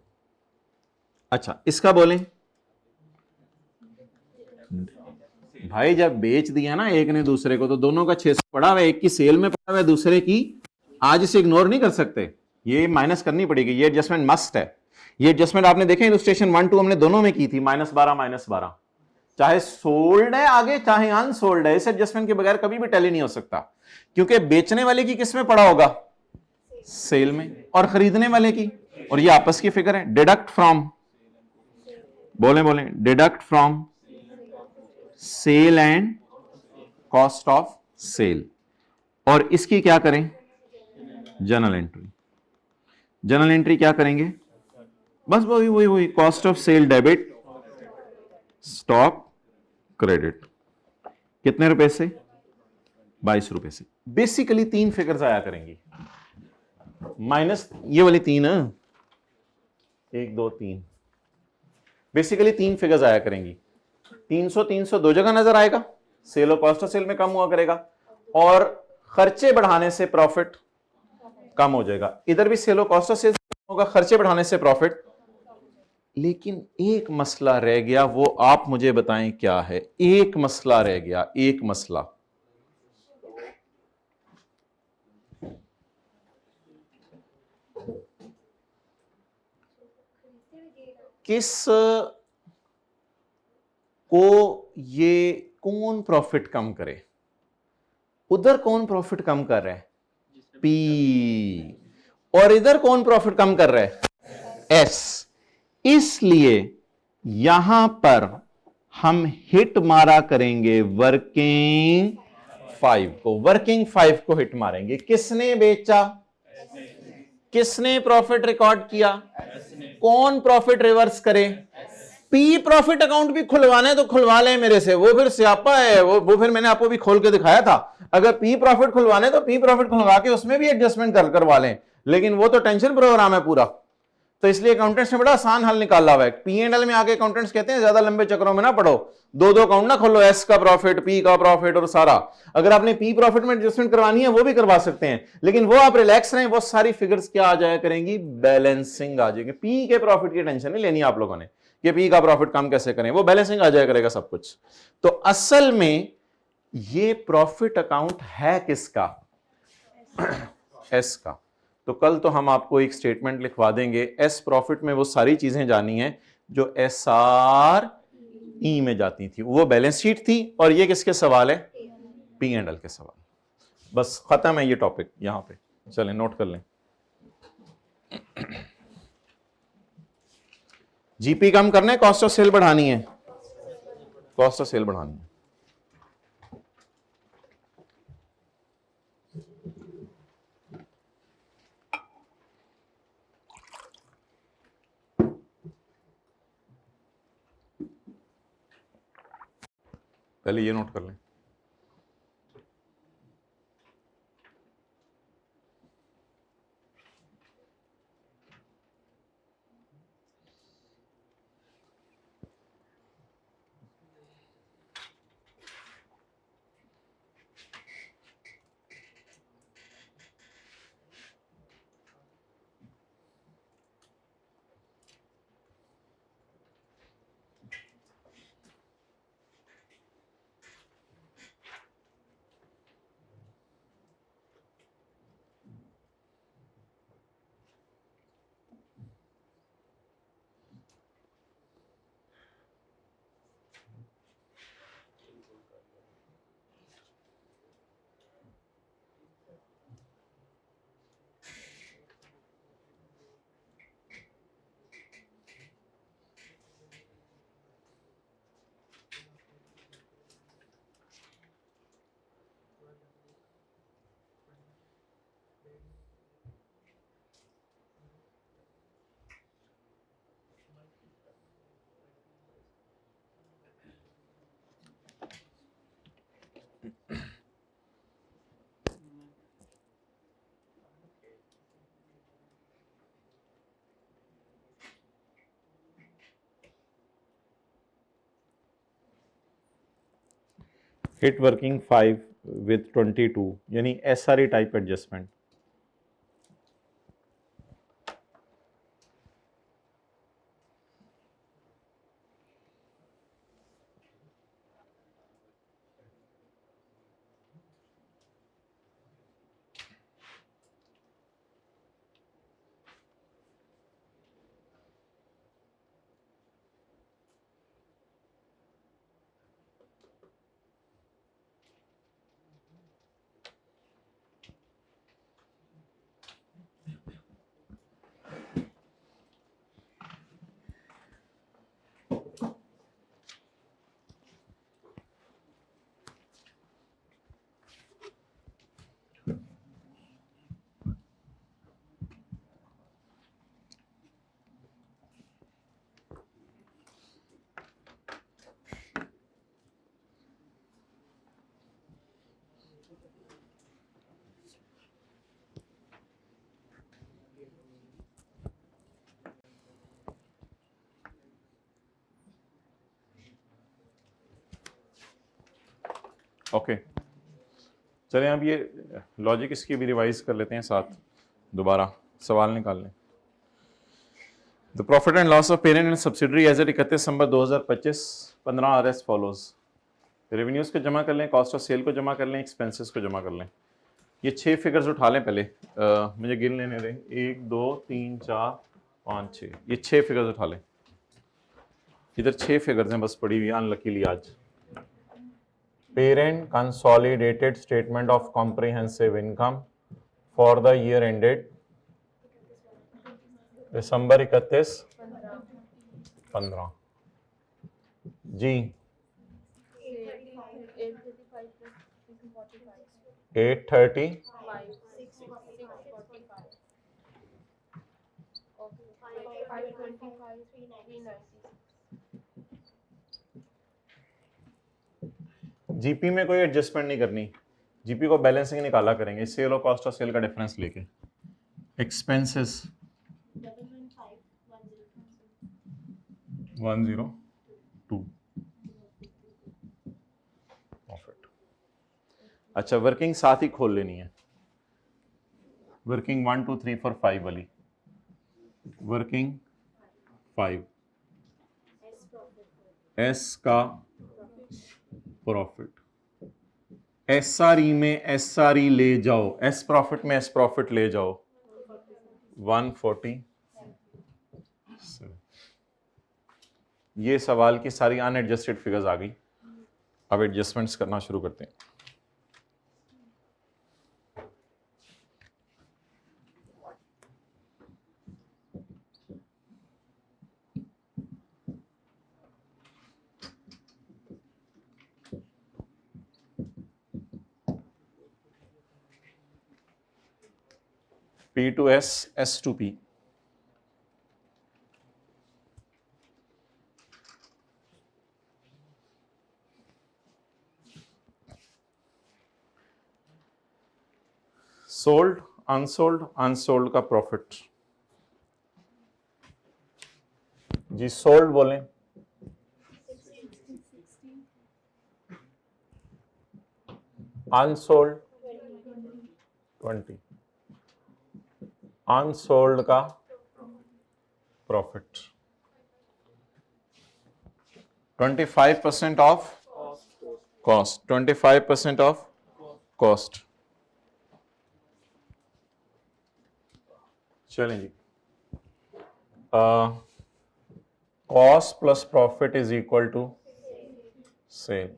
अच्छा इसका बोलें भाई, जब बेच दिया ना एक ने दूसरे को तो दोनों का 600 पड़ा हुआ है, एक की सेल में पड़ा हुआ है, दूसरे की, आज इसे इग्नोर नहीं कर सकते, ये माइनस करनी पड़ेगी, ये एडजस्टमेंट मस्ट है। ये एडजस्टमेंट आपने देखे इलस्ट्रेशन 1 2 हमने दोनों में की थी, -12 चाहे सोल्ड है आगे चाहे अनसोल्ड है, इस एडजस्टमेंट के बगैर कभी भी टैली नहीं हो सकता, क्योंकि बेचने वाले की किस में पड़ा होगा, सेल में, और खरीदने वाले की, और ये आपस की फिगर है। डिडक्ट फ्रॉम, बोले बोले deduct from sale and cost of sale, और इसकी क्या करें, जर्नल एंट्री। जर्नल एंट्री क्या करेंगे, बस वही वही वही cost of sale debit stock credit, कितने रुपए से, 22 रुपए से। बेसिकली 3 फिगर्स आया करेंगी, माइनस ये वाली 3, 1 2 3, बेसिकली 3 फिगर्स आया करेंगी। 300 300 दो जगह नजर आएगा, सेल और कॉस्ट ऑफ सेल में कम हुआ करेगा, और खर्चे बढ़ाने से प्रॉफिट कम हो जाएगा, इधर भी सेल और कॉस्ट ऑफ सेल होगा, खर्चे बढ़ाने से प्रॉफिट। लेकिन एक मसला रह गया, वो आप मुझे बताएं क्या है, एक मसला रह गया, एक मसला, किस को ये कौन प्रॉफिट कम करे, उधर कौन प्रॉफिट कम कर रहा है, पी, और इधर कौन प्रॉफिट कम कर रहा है, एस। इसलिए यहां पर हम हिट मारा करेंगे वर्किंग 5 को, वर्किंग 5 को हिट मारेंगे। किसने बेचा, किसने प्रॉफिट रिकॉर्ड किया, कौन प्रॉफिट रिवर्स करे, पी प्रॉफिट अकाउंट भी खुलवाना है तो खुलवा लें मेरे से, वो फिर स्यापा है, वो फिर मैंने आपको भी खोल के दिखाया था। अगर पी प्रॉफिट खुलवाने तो पी प्रॉफिट खुलवा के उसमें भी एडजस्टमेंट करवा लें, लेकिन वो तो टेंशन प्रोग्राम है पूरा। तो इसलिए अकाउंटेंट्स ने बड़ा आसान हल निकाला हुआ है। पी एंड एल में आगे अकाउंटेंट्स कहते हैं ज्यादा लंबे चक्रों में ना पढ़ो, 2 अकाउंट ना खोलो, एस का प्रॉफिट, पी का प्रॉफिट और सारा। अगर आपने पी प्रॉफिट में एडजस्टमेंट करवानी है वो भी करवा सकते हैं, लेकिन वो आप रिलैक्स रहें, वो सारी फिगर्स क्या आ जाया करेंगी, बैलेंसिंग आ जाएगी। पी के प्रॉफिट की टेंशन नहीं लेनी आप लोगों ने कि पी का प्रॉफिट कम कैसे करें, वो बैलेंसिंग आ जाया करेगा सब कुछ। तो असल में ये प्रॉफिट अकाउंट है किसका, एस का। तो कल तो हम आपको एक स्टेटमेंट लिखवा देंगे, एस प्रॉफिट में वो सारी चीजें जानी है जो एस आर ई में जाती थी, वो बैलेंस शीट थी, और ये किसके सवाल है, पी एंड एल के सवाल। बस खत्म है ये टॉपिक यहां पे, चलें नोट कर लें। जीपी कम करना है, कॉस्ट ऑफ सेल बढ़ानी है, कॉस्ट ऑफ सेल बढ़ानी है। पहले ये नोट कर लें, हिट वर्किंग 5 विथ 22 यानी SRE टाइप एडजस्टमेंट। ओके चलें अब ये लॉजिक इसकी भी रिवाइज कर लेते हैं साथ, दोबारा सवाल निकाल लें। The profit and loss of parent and subsidiary as at 31 December 2025 15 R S follows. Revenues को जमा कर लें, कॉस्ट ऑफ सेल को जमा कर लें, एक्सपेंसेस को जमा कर लें। ये 6 फिगर्स उठा लें पहले, मुझे गिन लेने दें, 1 2 3 4 5 6, ये 6 फिगर्स उठा लें। इधर 6 फिगर्स हैं बस पड़ी हुई अनलकीली आज। Parent consolidated statement of comprehensive income for the year ended December 31 15 ji 830 GP में कोई एडजस्टमेंट नहीं करनी, जीपी को बैलेंसिंग निकाला करेंगे सेल और कॉस्ट ऑफ सेल का डिफरेंस लेके। Expenses 102 profit. अच्छा वर्किंग साथ ही खोल लेनी है, वर्किंग 1 2 3 4 5 वाली, वर्किंग 5 एस का प्रॉफिट, एसआरई में एसआरई ले जाओ, एस प्रॉफिट में एस प्रॉफिट ले जाओ 140। ये सवाल की सारी अनएडजस्टेड फिगर्स आ गई। अब एडजस्टमेंट्स करना शुरू करते हैं। P to S, S to P। Sold unsold, unsold का प्रॉफिट जी, सोल्ड बोलें अनसोल्ड 20, अनसोल्ड का profit 25% of cost, 25% of cost. चलें जी, cost plus profit is equal to sale.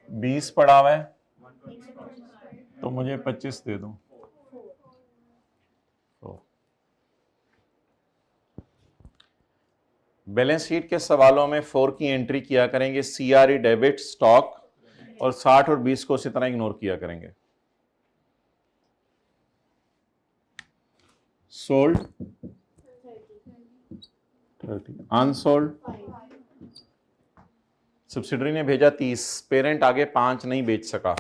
20 पड़ा हुआ है तो मुझे 25 दे दो। बैलेंस शीट के सवालों में 4 की एंट्री किया करेंगे, सीआरई डेबिट स्टॉक, और 60 और 20 को उसी तरह इग्नोर किया करेंगे। सोल्ड 30 अनसोल्ड, सब्सिडरी ने भेजा 30, पेरेंट आगे 5 नहीं बेच सका,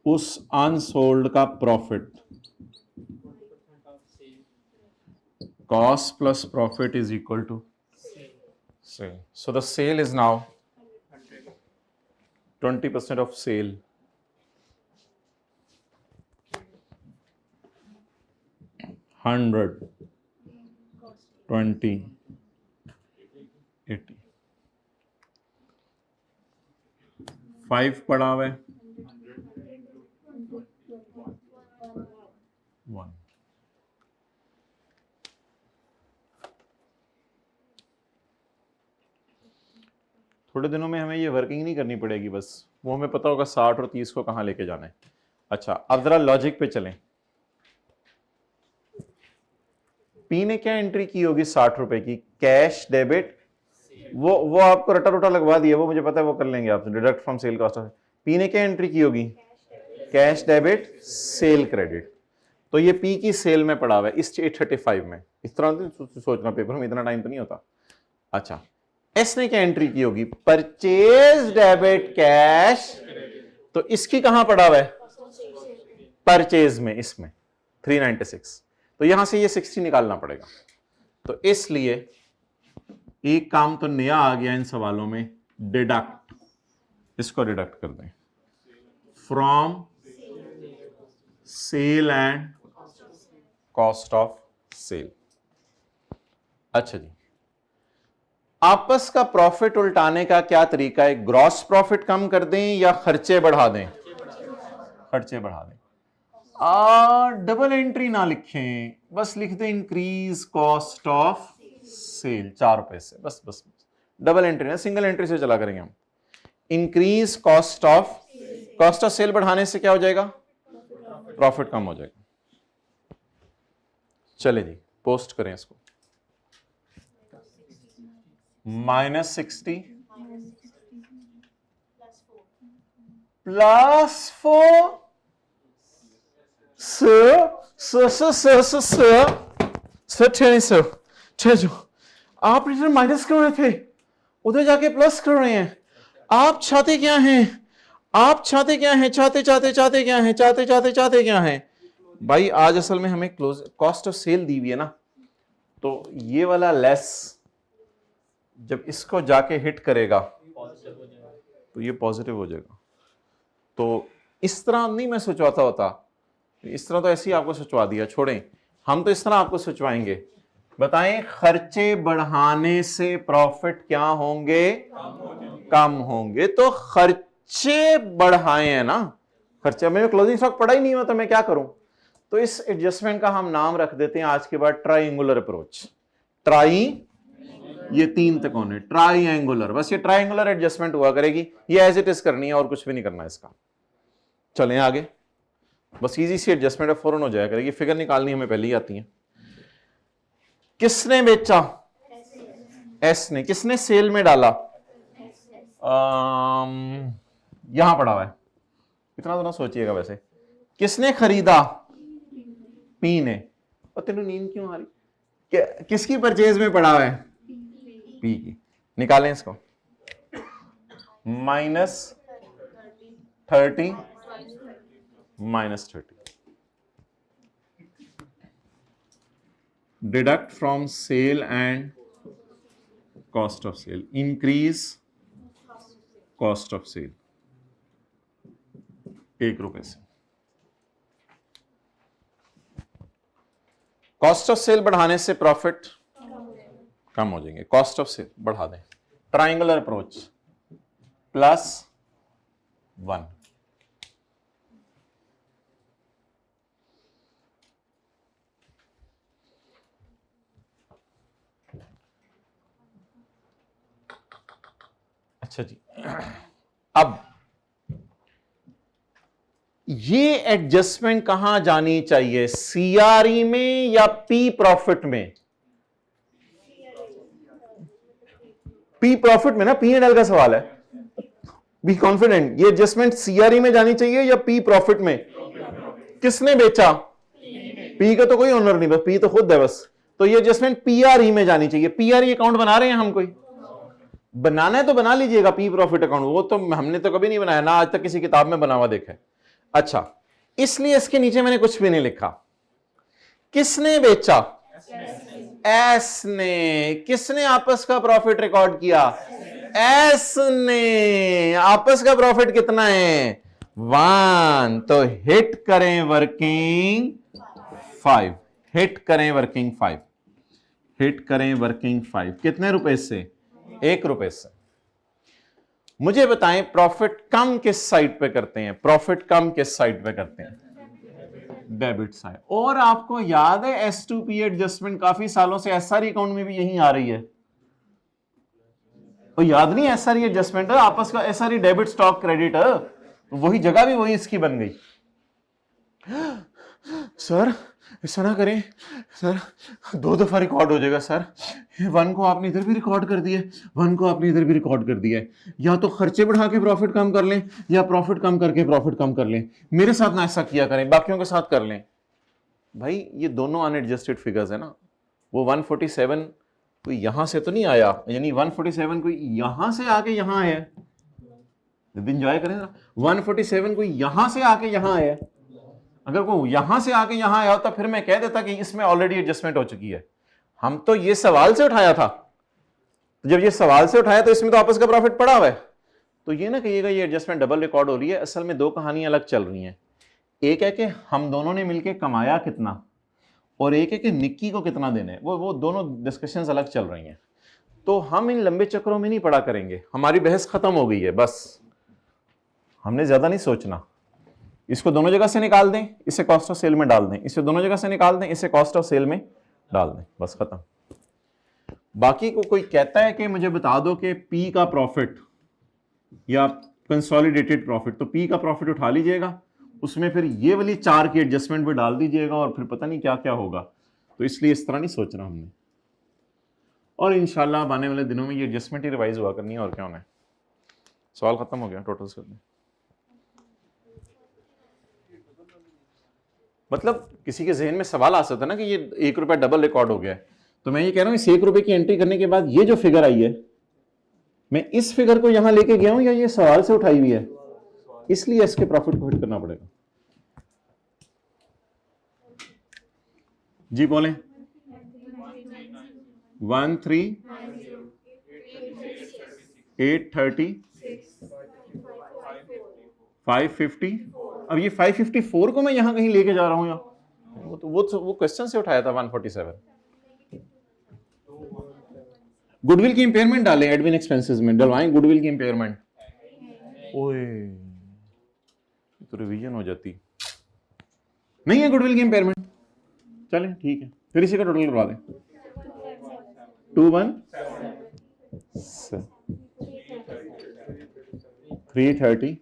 उस अनसोल्ड का profit, cost plus profit is equal to sale. So the sale is now 20% of sale. $100, 20, 80, 5 पड़ा हुआ है, 1. थोड़े दिनों में हमें ये वर्किंग नहीं करनी पड़ेगी, बस वो हमें पता होगा 60 और 30 को कहाँ लेके जाना है. अच्छा, अब जरा लॉजिक पे चलें. पी ने क्या एंट्री की होगी 60 रुपए की, कैश डेबिट, वो आपको रटा रोटा लगवा दिया, वो मुझे पता है, वो कर लेंगे आप, deduct from cell cost. P ने क्या एंट्री की होगी, कैश डेबिट सेल क्रेडिट. तो ये पी की सेल में पड़ा हुआ है इस 835 में. इस तरह सोचना, पेपर में इतना टाइम तो नहीं होता. अच्छा, एस ने क्या एंट्री की होगी, परचेज डेबिट कैश, तो इसकी कहां पड़ा हुआ है, परचेज में, इसमें 396. तो यहां से ये 60 निकालना पड़ेगा. तो इसलिए एक काम तो नया आ गया इन सवालों में, डिडक्ट, इसको डिडक्ट कर दें from sale and cost of sale. अच्छा जी, आपस का प्रॉफिट उल्टाने का क्या तरीका है, ग्रॉस प्रॉफिट कम कर दें या खर्चे बढ़ा दें, खर्चे बढ़ा दें. डबल एंट्री ना लिखें, बस लिख दें इंक्रीज कॉस्ट ऑफ सेल 4 रुपए से, बस डबल एंट्री ना, सिंगल एंट्री से चला करेंगे हम. इंक्रीज कॉस्ट ऑफ सेल बढ़ाने से क्या हो जाएगा, प्रॉफिट कम हो जाएगा. चले जी, पोस्ट करें इसको. -60 +4 सर आप इधर माइनस कर रहे थे, उधर जाके प्लस कर रहे हैं. आप चाहते क्या हैं, चाहते क्या हैं भाई. आज असल में हमें कॉस्ट ऑफ सेल दी हुई है ना, तो ये वाला लेस जब इसको जाके हिट करेगा तो ये पॉजिटिव हो जाएगा. तो इस तरह नहीं मैं सोचवाता होता, इस तरह तो ऐसे ही आपको सोचवा दिया, छोड़ें, हम तो इस तरह आपको सोचवाएंगे. बताएं, खर्चे बढ़ाने से प्रॉफिट क्या होंगे, कम होंगे. तो खर्चे बढ़ाए हैं ना, खर्चे, मेरे क्लोजिंग स्टॉक पड़ा ही नहीं हुआ तो मैं क्या करूं. तो इस एडजस्टमेंट का हम नाम रख देते हैं आज के बाद ट्राइंगुलर अप्रोच. ये 3 तिकोने, ट्राइंगुलर, बस ये ट्राइंगुलर एडजस्टमेंट हुआ करेगी, ये एज इट इज करनी है और कुछ भी नहीं करना इसका. चलें आगे, बस इजी सी एडजस्टमेंट है, फौरन हो जाया करेगी. फिगर निकालनी हमें पहले ही आती है. किसने बेचा, एस ने. किसने सेल में डाला, यहां पड़ा हुआ है, इतना तो ना सोचिएगा. वैसे किसने खरीदा, पी ने. और तेनू नींद क्यों आ रही, किसकी परचेज में पड़ा हुआ है, पी की. निकालें इसको, -30 -30, deduct from sale and cost of sale, increase cost of sale 1 रुपए से. कॉस्ट ऑफ सेल बढ़ाने से प्रॉफिट कम हो जाएंगे, कॉस्ट ऑफ सेल बढ़ा दें. Triangular approach +1. अच्छा जी, अब ये एडजस्टमेंट कहां जानी चाहिए, सीआरई में या पी प्रॉफिट में. पी प्रॉफिट में ना, पी एंड एल का सवाल है, बी कॉन्फिडेंट. ये एडजस्टमेंट सीआरई में जानी चाहिए या पी प्रॉफिट में. किसने बेचा, पी का तो कोई ऑनर नहीं, बस पी तो खुद है. बस तो ये एडजस्टमेंट पीआरई में जानी चाहिए। पीआरई अकाउंट बना रहे हैं हम, कोई बनाना है तो बना लीजिएगा पी प्रॉफिट अकाउंट, वो तो हमने तो कभी नहीं बनाया ना, आज तक किसी किताब में बना हुआ देखा है। अच्छा, इसलिए इसके नीचे मैंने कुछ भी नहीं लिखा। किसने बेचा? एस ने। किसने आपस का प्रॉफिट रिकॉर्ड किया? एस ने। आपस का प्रॉफिट कितना है? 1। तो हिट करें वर्किंग 5, हिट करें वर्किंग 5, हिट करें वर्किंग 5। कितने रुपए से? 1 रुपए से। मुझे बताएं प्रॉफिट कम किस साइड पे करते हैं? प्रॉफिट कम किस साइड पे करते हैं? Debit side. और आपको याद है S2P एडजस्टमेंट काफी सालों से एसआरई अकाउंट में भी यही आ रही है। तो याद नहीं, एसआरई एडजस्टमेंट आपस का, एसआरई डेबिट स्टॉक क्रेडिट, वही जगह भी वही इसकी बन गई। सर ऐसा ना करें सर, 2 दफा रिकॉर्ड हो जाएगा सर। 1 को आपने इधर भी रिकॉर्ड कर दिया, 1 को आपने इधर भी रिकॉर्ड कर दिया है। या तो खर्चे बढ़ा के प्रॉफिट कम कर लें, या प्रॉफिट कम करके प्रॉफिट कम कर लें। मेरे साथ ना ऐसा किया करें, बाकियों के साथ कर लें। भाई ये दोनों अनएडजस्टेड फिगर्स है ना। वो 147 कोई यहां से तो नहीं आया, यानी 147 कोई यहां से आके यहां आया। एंजॉय करें ना, 147 कोई यहां से आके यहां आया। अगर वो यहां से आके यहां आया होता फिर मैं कह देता कि इसमें ऑलरेडी एडजस्टमेंट हो चुकी है। हम तो ये सवाल से उठाया था, तो जब ये सवाल से उठाया तो इसमें तो आपस का प्रॉफिट पड़ा हुआ है। तो ये ना कहिएगा ये एडजस्टमेंट डबल रिकॉर्ड हो रही है। असल में 2 कहानियां अलग चल रही हैं। एक है कि हम दोनों ने मिलकर कमाया कितना, और एक है कि निक्की को कितना देना है। वो दोनों डिस्कशंस अलग चल रही हैं। तो हम इन लंबे चक्रों में नहीं पड़ा करेंगे, हमारी बहस खत्म हो गई है, बस हमने ज्यादा नहीं सोचना। इसको दोनों जगह से निकाल दें, इसे कॉस्ट ऑफ सेल में डाल दें, इसे दोनों जगह से निकाल दें, इसे कॉस्ट ऑफ सेल में डाल दें, बस खत्म। बाकी को कोई कहता है कि मुझे बता दो कि पी का प्रॉफिट या कंसोलिडेटेड प्रॉफिट, तो पी का प्रॉफिट उठा लीजिएगा, उसमें फिर ये वाली 4 की एडजस्टमेंट भी डाल दीजिएगा, और फिर पता नहीं क्या क्या होगा। तो इसलिए इस तरह नहीं सोचना हमने। और इंशाल्लाह आने वाले दिनों में ये एडजस्टमेंट ही रिवाइज हुआ करनी है, और क्या होना है। सवाल खत्म हो गया, टोटल कर दें। मतलब किसी के जहन में सवाल आ सकता है ना कि ये 1 रुपया डबल रिकॉर्ड हो गया है। तो मैं ये कह रहा हूं इस 1 रुपए की एंट्री करने के बाद ये जो फिगर आई है, मैं इस फिगर को यहां लेके गया हूं या ये सवाल से उठाई हुई है, इसलिए इसके प्रॉफिट को हिट करना पड़ेगा। जी बोलें। 13 830 550। अब ये 554 को मैं यहां कहीं लेके जा रहा हूं, या वो क्वेश्चन से उठाया था 147। गुडविल की इंपेयरमेंट डालें एडमिन एक्सपेंसेस में, डलवाएं गुडविल की इंपेयरमेंट। ओए तो रिवीजन हो जाती नहीं है गुडविल की इंपेयरमेंट। चलें ठीक है, फिर इसी का टोटल करवा दें। 337।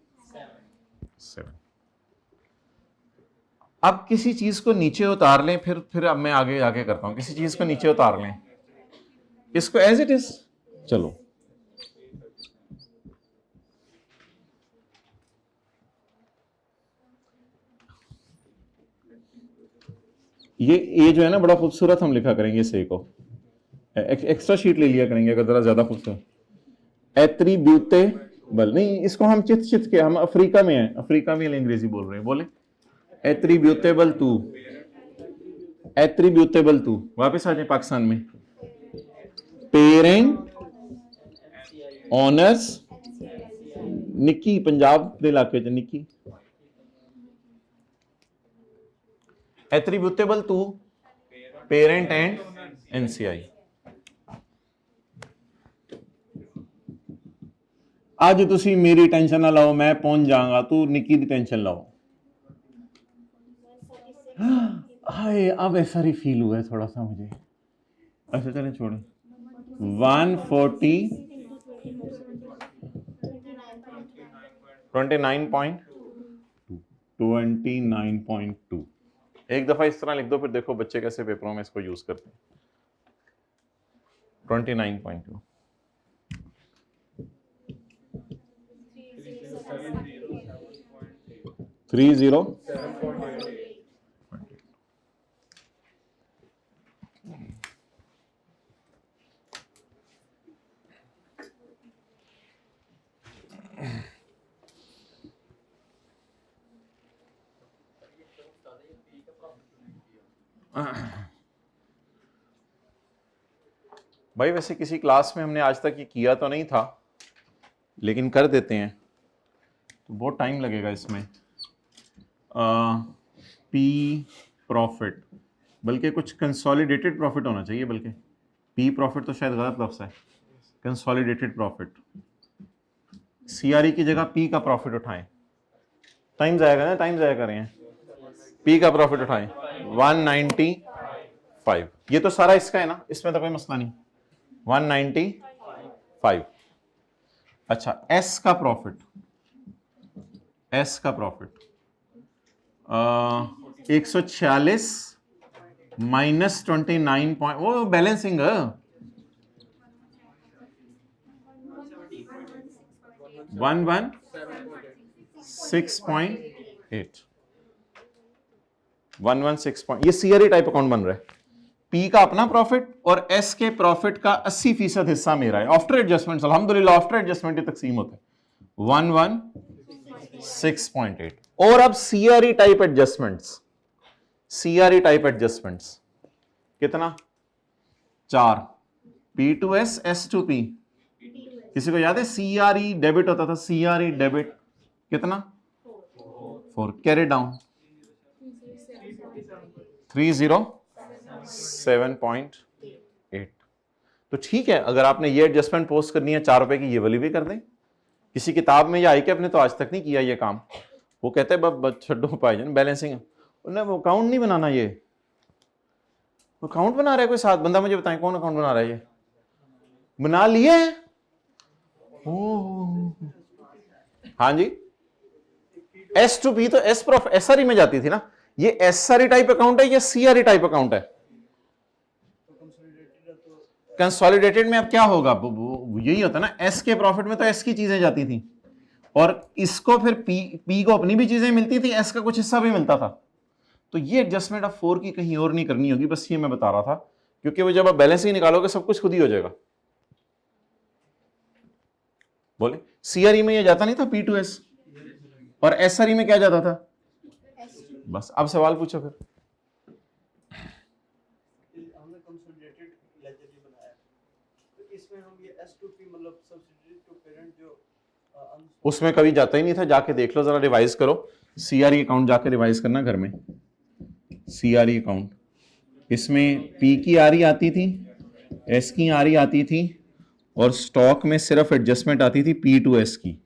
अब किसी चीज को नीचे उतार लें, फिर अब मैं आगे आगे करता हूं। किसी चीज को नीचे उतार लें, इसको एज इट इज, चलो ये जो है ना बड़ा खूबसूरत हम लिखा करेंगे इसे को। एक्स्ट्रा शीट ले लिया करेंगे अगर जरा ज्यादा खूबसूरत। एट्रीब्यूटेबल नहीं, इसको हम चित के, हम अफ्रीका में हैं, अफ्रीका में अंग्रेजी बोल रहे हैं, बोले एट्रीब्यूटेबल टू, एट्रीब्यूटेबल टू। वापस आ जाए पाकिस्तान में। पेरेंट ऑनर्स, निक्की पंजाब के इलाके च निक्की, attributable to parent and NCI. आज तुसी मेरी टेंशन ना लाओ, मैं पहुंच जाऊंगा, तू निक्की की टेंशन लाओ। हाय अब ऐसा ही फील हुआ है थोड़ा सा मुझे। अच्छा चलें छोड़ें। 140 29.2। एक दफा इस तरह लिख दो, फिर देखो बच्चे कैसे पेपरों में इसको यूज करते हैं। 29.2। थ्री जीरो भाई वैसे किसी क्लास में हमने आज तक ये किया तो नहीं था, लेकिन कर देते हैं, तो बहुत टाइम लगेगा इसमें। पी प्रॉफिट, बल्कि कुछ कंसोलिडेटेड प्रॉफिट होना चाहिए, बल्कि पी प्रॉफिट तो शायद गलत लफ्ज़ है, कंसोलिडेटेड प्रॉफिट। सीआरई की जगह पी का प्रॉफिट उठाएं, टाइम जाएगा ना, टाइम जाया करें, पी का प्रॉफिट उठाएं 195। ये तो सारा इसका है ना, इसमें तो कोई मसला नहीं, 195। अच्छा, एस का प्रॉफिट, एस का प्रॉफिट 146 माइनस 29 पॉइंट, वो बैलेंसिंग 116.8, 116 ये सीआरई टाइप अकाउंट बन रहा है। पी का अपना प्रॉफिट और एस के प्रॉफिट का 80% हिस्सा मेरा है आफ्टर एडजस्टमेंट। अल्हम्दुलिल्लाह आफ्टर एडजस्टमेंट ही तकसीम होता है 116.8। और अब CRE type adjustments, CRE type adjustments कितना, 4, P to S, S to P. किसी को याद है सीआरई डेबिट होता था, सीआरई डेबिट कितना, 4, कैरी डाउन 307.8। तो ठीक है, अगर आपने ये एडजस्टमेंट पोस्ट करनी है 4 रुपए की, ये वाली भी कर दें। किसी किताब में या आई के अपने तो आज तक नहीं किया ये काम, वो कहते हैं छड्डो भाईजान बैलेंसिंग, उन्हें वो अकाउंट नहीं बनाना, ये अकाउंट बना रहा है कोई साथ बंदा, मुझे बताएं कौन अकाउंट बना रहा है, ये बना लिए हैं? हाँ जी, एस टू पी तो एस प्रॉफ एसआरई में जाती थी ना, ये एसआरई टाइप अकाउंट है या सीआरई टाइप अकाउंट है? कंसोलिडेटेड में अब क्या होगा, यही होता ना, एस के प्रॉफिट में तो एस की चीजें जाती थी और इसको फिर पी को अपनी भी चीजें मिलती थी, एस का कुछ हिस्सा भी मिलता था। तो ये एडजस्टमेंट अब 4 की कहीं और नहीं करनी होगी, बस ये मैं बता रहा था, क्योंकि वो जब आप बैलेंस ही निकालोगे सब कुछ खुद ही हो जाएगा। बोले सीआरई में ये जाता नहीं था पी टू एस, और एसआरई में क्या जाता था? बस अब सवाल पूछो फिर। हमने कंसोलिडेटेड लेजर भी बनाया, तो इसमें हम ये S2P मतलब सब्सिडी टू पेरेंट जो उसमें कभी जाता ही नहीं था, जाके देख लो जरा, रिवाइज करो सीआरई अकाउंट, जाके रिवाइज करना घर में। सीआरई अकाउंट, इसमें पी की आरई आती थी, एस की आरई आती थी, और स्टॉक में सिर्फ एडजस्टमेंट आती थी पी टू एस की।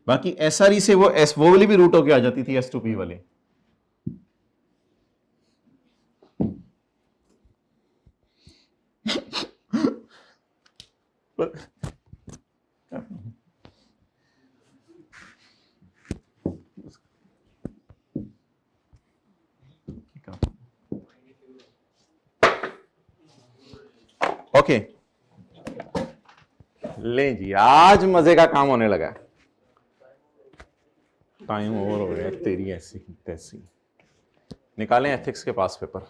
बाकी एसआरई से वो एस वो वाली भी रूट होके आ जाती थी, एस टू पी वाले। ओके ले जी, आज मजे का काम होने लगा। टाइम ओवर हो गया, तेरी ऐसी तैसी। निकालें एथिक्स के पास पेपर।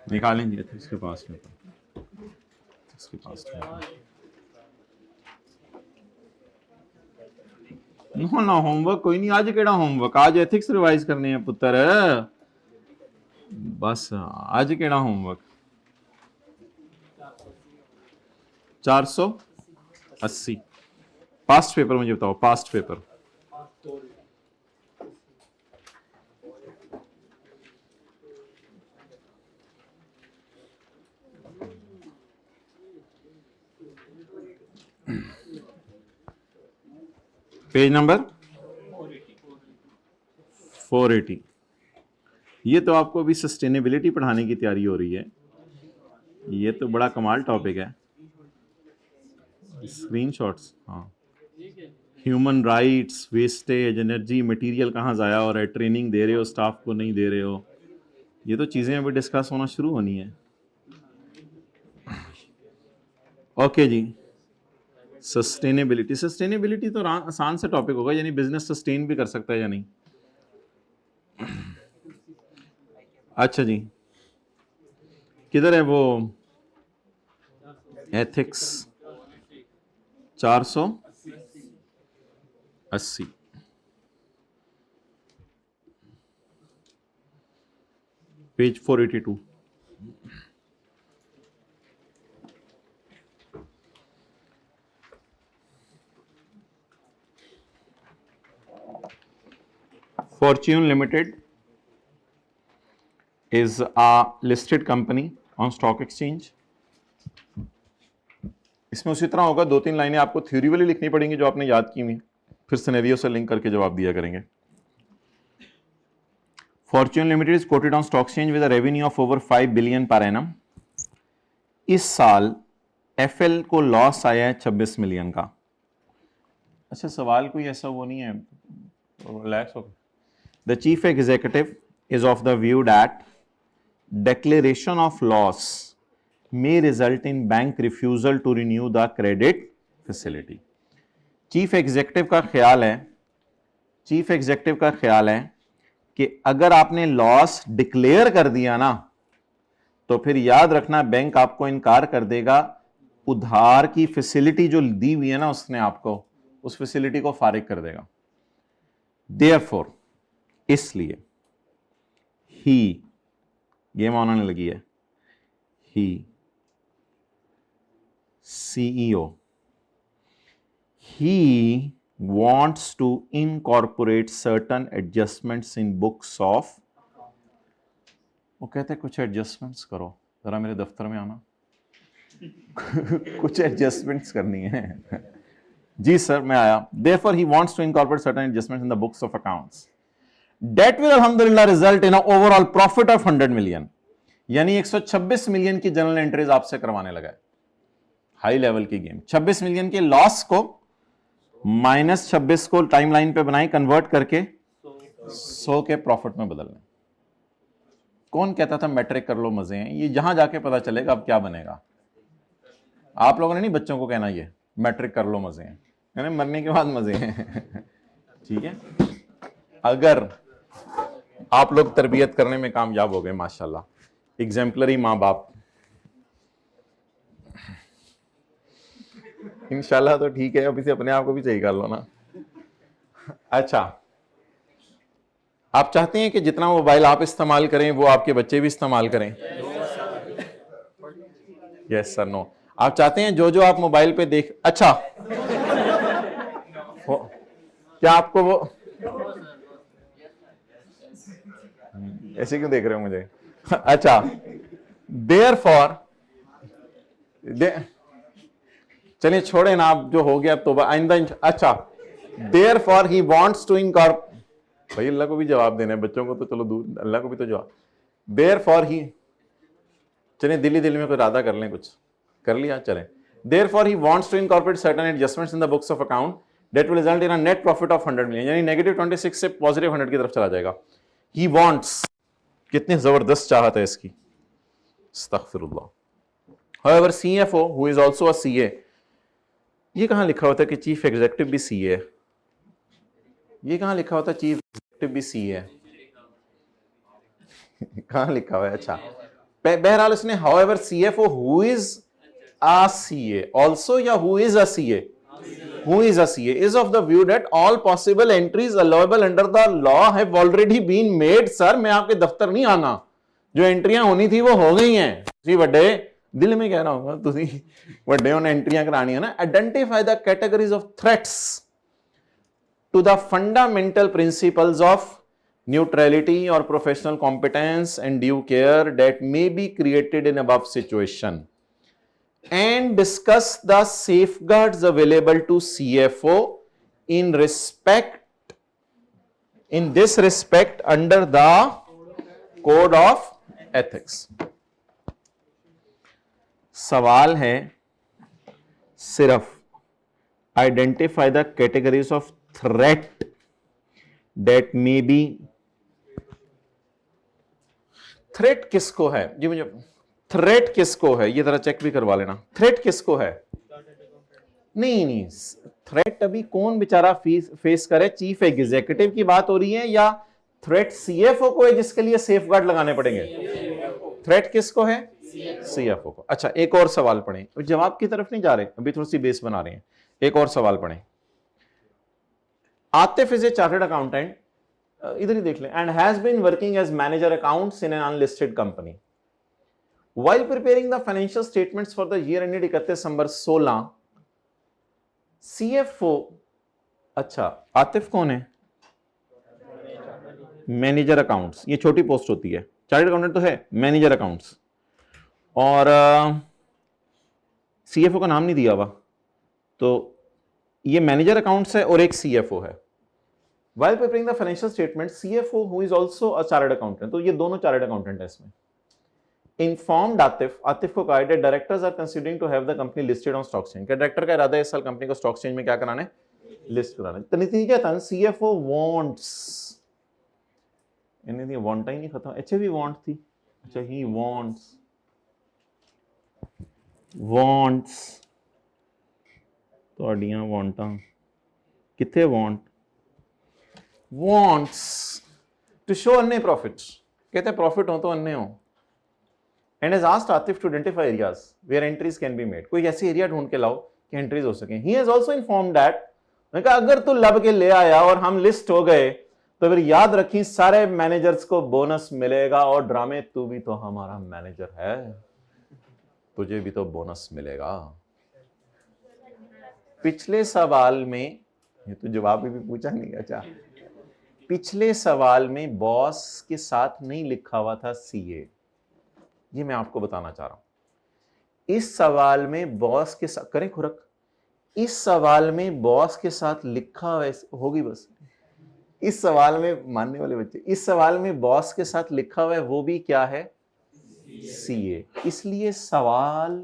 निकालें जी एथिक्स के पास पेपर, एथिक्स के पास पेपर। ना होमवर्क कोई नहीं, आज केड़ा होमवर्क, आज एथिक्स रिवाइज करने हैं पुत्र, बस आज केड़ा होमवर्क। 480 पास्ट पेपर, मुझे बताओ पास्ट पेपर। Page number 480। ये तो आपको अभी सस्टेनेबिलिटी पढ़ाने की तैयारी हो रही है, ये तो बड़ा कमाल टॉपिक है। स्क्रीनशॉट्स, हाँ, human rights, wastage, energy, material कहाँ ज़ाया हो रहा है, ट्रेनिंग दे रहे हो स्टाफ को नहीं दे रहे हो, ये तो चीज़ें अभी डिस्कस होना शुरू होनी है। ओके जी, सस्टेनेबिलिटी, सस्टेनेबिलिटी तो आसान सा टॉपिक होगा, यानी बिजनेस सस्टेन भी कर सकता है या नहीं। अच्छा जी, किधर है वो ethics? 480 page 482। Fortune Limited is a listed company on stock exchange. इसमें उसी तरह होगा, 2-3 लाइनें आपको थ्योरी वाली लिखनी पड़ेंगी जो आपने याद की हुई, फिर सिनेरियो से लिंक करके जवाब दिया करेंगे। Fortune Limited is quoted on stock exchange with a revenue of over 5 billion per annum. इस साल FL को लॉस आया है 26 मिलियन का। अच्छा, सवाल कोई ऐसा वो नहीं है, रिलैक्स हो। The chief executive is of the view that declaration of loss may result in bank refusal to renew the credit facility. Chief executive का ख्याल है कि अगर आपने लॉस डिक्लेयर कर दिया ना, तो फिर याद रखना बैंक आपको इनकार कर देगा, उधार की फैसिलिटी जो दी हुई है ना उसने आपको, उस फैसिलिटी को फारिग कर देगा। देयरफॉर, इसलिए ही, गेम ऑन होने लगी है, ही CEO, he wants to incorporate certain adjustments in books of, वो कहते हैं कुछ एडजस्टमेंट्स करो, जरा मेरे दफ्तर में आना कुछ एडजस्टमेंट्स करनी है जी सर मैं आया। Therefore he wants to incorporate certain adjustments in the books of accounts that will alhamdulillah result in an overall profit of 100 million। यानी 126 मिलियन की जनरल एंट्रीज आपसे करवाने लगा है। हाई लेवल की गेम। 26 मिलियन के लॉस को -26 को टाइमलाइन पे बनाई, कन्वर्ट करके 100 के प्रॉफिट में बदलने। कौन कहता था मैट्रिक कर लो मजे हैं, ये जहां जाके पता चलेगा अब क्या बनेगा। आप लोगों ने नहीं बच्चों को कहना ये मैट्रिक कर लो मजे हैं, यानी मरने के बाद मजे हैं ठीक है। अगर आप लोग तरबियत करने में कामयाब हो गए माशाल्लाह, एग्जाम्पलरी माँ बाप, इंशाल्लाह तो ठीक है, अभी से अपने आप को भी सही कर लो ना। अच्छा, आप चाहते हैं कि जितना मोबाइल आप इस्तेमाल करें वो आपके बच्चे भी इस्तेमाल करें? Yes sir, no? आप चाहते हैं जो जो आप मोबाइल पे देख, अच्छा क्या आपको वो ऐसे क्यों देख रहे हो मुझे अच्छा, देयरफॉर चलिए छोड़े ना, आप जो हो गया तो आइंदा। अच्छा, therefore he wants to incorporate, भाई अल्लाह को भी जवाब देना है, बच्चों को तो चलो दूर, अल्लाह को भी तो जवाब। देयरफॉर ही, चलिए दिल में कोई इरादा कर लें, कुछ कर लिया, चलें। Therefore he wants to incorporate certain adjustments in the books of account that will result in a net profit of 100 million, यानी -26 से +100 की तरफ चला जाएगा। ही वांट्स, कितनी जबरदस्त चाहत है इसकी, अस्तगफिरुल्लाह। However, CFO who is also a CA, ये कहां लिखा होता है कि चीफ एग्जीक्यूटिव भी CA है? ये कहां लिखा होता है चीफ एग्जीक्यूटिव भी CA है? कहां लिखा हुआ है? अच्छा, बहरहाल उसने however CFO who is a CA also या who is a CA? Who is a CA is of the view that all possible entries allowable under the law have already been made। Sir मैं आपके दफ्तर नहीं आना, जो एंट्रियां होनी थी वो हो गई हैं। जी बड़े दिल में कह रहा हूँ तुसी बड़े उन्हें एंट्रियां करानी है ना। Identify the categories of threats to the fundamental principles of neutrality और professional competence and due care that may be created in above situation and discuss the safeguards available to CFO in this respect under the code of ethics। सवाल है सिर्फ identify the categories of threat that may be, threat किसको है जी, मुझे threat किसको है ये जरा चेक भी करवा लेना। थ्रेट किसको है? नहीं, थ्रेट अभी कौन बेचारा फेस करे, चीफ एग्जीक्यूटिव की बात हो रही है या थ्रेट सीएफओ को है जिसके लिए सेफगार्ड लगाने पड़ेंगे? थ्रेट किसको है? सीएफओ को। अच्छा, एक और सवाल पढ़ें, जवाब की तरफ नहीं जा रहे, अभी थोड़ी सी बेस बना रहे हैं। एक और सवाल पढ़ें। Atif is a chartered accountant, इधर ही देख लें, and has been working as manager accounts in an unlisted company. While preparing the financial statements for the year ended 31 December 16, CFO, अच्छा आतिफ कौन है? मैनेजर अकाउंट्स, ये छोटी पोस्ट होती है, चार्टर्ड अकाउंटेंट तो है, मैनेजर अकाउंट्स, और सीएफओ का नाम नहीं दिया हुआ, तो ये मैनेजर अकाउंट्स है और एक सीएफओ है। While preparing the financial statement, CFO who is also a chartered accountant, तो ये दोनों चार्टर्ड अकाउंटेंट है इसमें, informed आतिफ को कहा that directors are considering to have the company listed on stock exchange, director का इरादा है इस साल कंपनी को स्टॉक एक्सचेंज में क्या कराना है? लिस्ट कराना है। तो नतीजा था सीएफओ वांट्स, इन्हें वांट ही नहीं खत्म, अच्छा भी वांट थी, अच्छा ही वांट्स ਤੁਹਾਡੀਆਂ ਵਾਂਟਾਂ ਕਿੱਥੇ wants to show अन्य profits, कहते हैं प्रॉफिट हो तो अन्य हो, and has asked Atif to identify areas where entries can be made, कोई ऐसी एरिया ढूंढ के लाओ कि एंट्रीज हो सके। He has also informed that, मैंने कहा अगर तू लब के ले आया और हम लिस्ट हो गए तो फिर याद रखी सारे मैनेजर्स को बोनस मिलेगा, और ड्रामे तू भी तो हमारा मैनेजर है, तुझे भी तो बोनस मिलेगा। पिछले सवाल में, ये तो जवाब भी पूछा नहीं, अच्छा पिछले सवाल में बॉस के साथ नहीं लिखा हुआ था सीए, ये मैं आपको बताना चाह रहा हूं। इस सवाल में बॉस के साथ, करें खुरक, इस सवाल में बॉस के साथ लिखा हुआ होगी बस, इस सवाल में मानने वाले बच्चे, इस सवाल में बॉस के साथ लिखा हुआ है, वो भी क्या है? सीए। इसलिए सवाल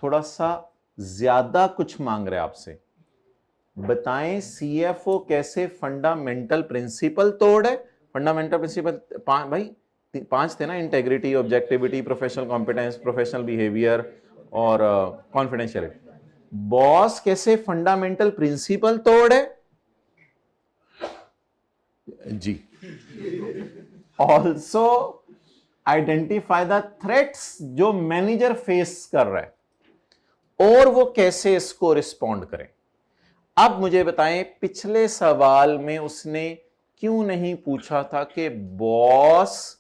थोड़ा सा ज्यादा कुछ मांग रहे आपसे, बताएं सीएफओ कैसे फंडामेंटल प्रिंसिपल तोड़ है। फंडामेंटल प्रिंसिपल भाई 5 थे ना, integrity, objectivity, professional competence, professional behaviour और कॉन्फिडेंशियलिटी। बॉस कैसे फंडामेंटल प्रिंसिपल तोड़ है जी। ऑल्सो आइडेंटिफाई द थ्रेट्स जो मैनेजर फेस कर रहा है और वो कैसे इसको रिस्पॉन्ड करें। अब मुझे बताएं पिछले सवाल में उसने क्यों नहीं पूछा था कि बॉस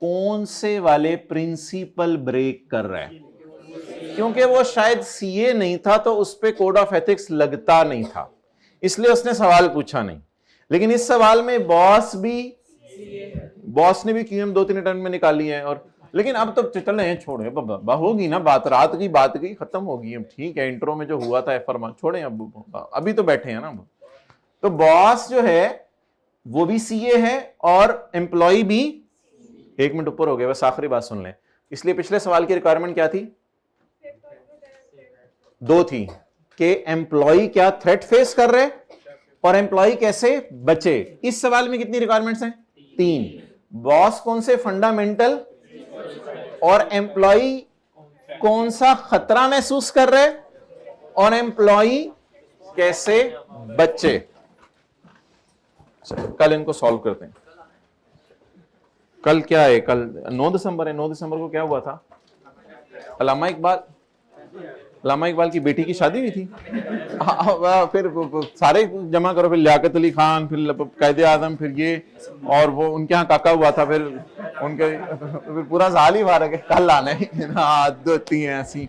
कौन से वाले प्रिंसिपल ब्रेक कर रहा है, क्योंकि वो शायद सीए नहीं था तो उस पे कोड ऑफ एथिक्स लगता नहीं था, इसलिए उसने सवाल पूछा नहीं। लेकिन इस सवाल में बॉस ने भी क्यूएम 2-3 अटेम्प्ट में निकाली है, और लेकिन अब तो चल रहे हैं, छोड़े होगी ना बात, रात की बात की खत्म होगी, अब ठीक है, इंट्रो में जो हुआ था फरमान छोड़े, अब अभी तो बैठे हैं ना। तो बॉस जो है वो भी सीए है और एम्प्लॉय भी, 1 मिनट ऊपर हो गया, बस आखिरी बात सुन लें। इसलिए पिछले सवाल की रिक्वायरमेंट क्या थी? 2 थी कि एम्प्लॉय क्या थ्रेट फेस कर रहे और एम्प्लॉय कैसे बचे। इस सवाल में कितनी रिक्वायरमेंट्स हैं? 3। बॉस कौन से फंडामेंटल और एम्प्लॉय कौन सा खतरा महसूस कर रहे और एम्प्लॉय कैसे बचे। कल इनको सॉल्व करते हैं। कल क्या है? कल 9 दिसंबर है। 9 दिसंबर को क्या हुआ था? अल्लामा इकबाल की बेटी की शादी हुई थी। फिर सारे जमा करो, फिर लियाकत अली खान, फिर कायदे आजम, फिर ये, और वो उनके यहाँ काका हुआ था, फिर उनके फिर पूरा साल ही बाहर है, कल आना है। आदत होती है ऐसी।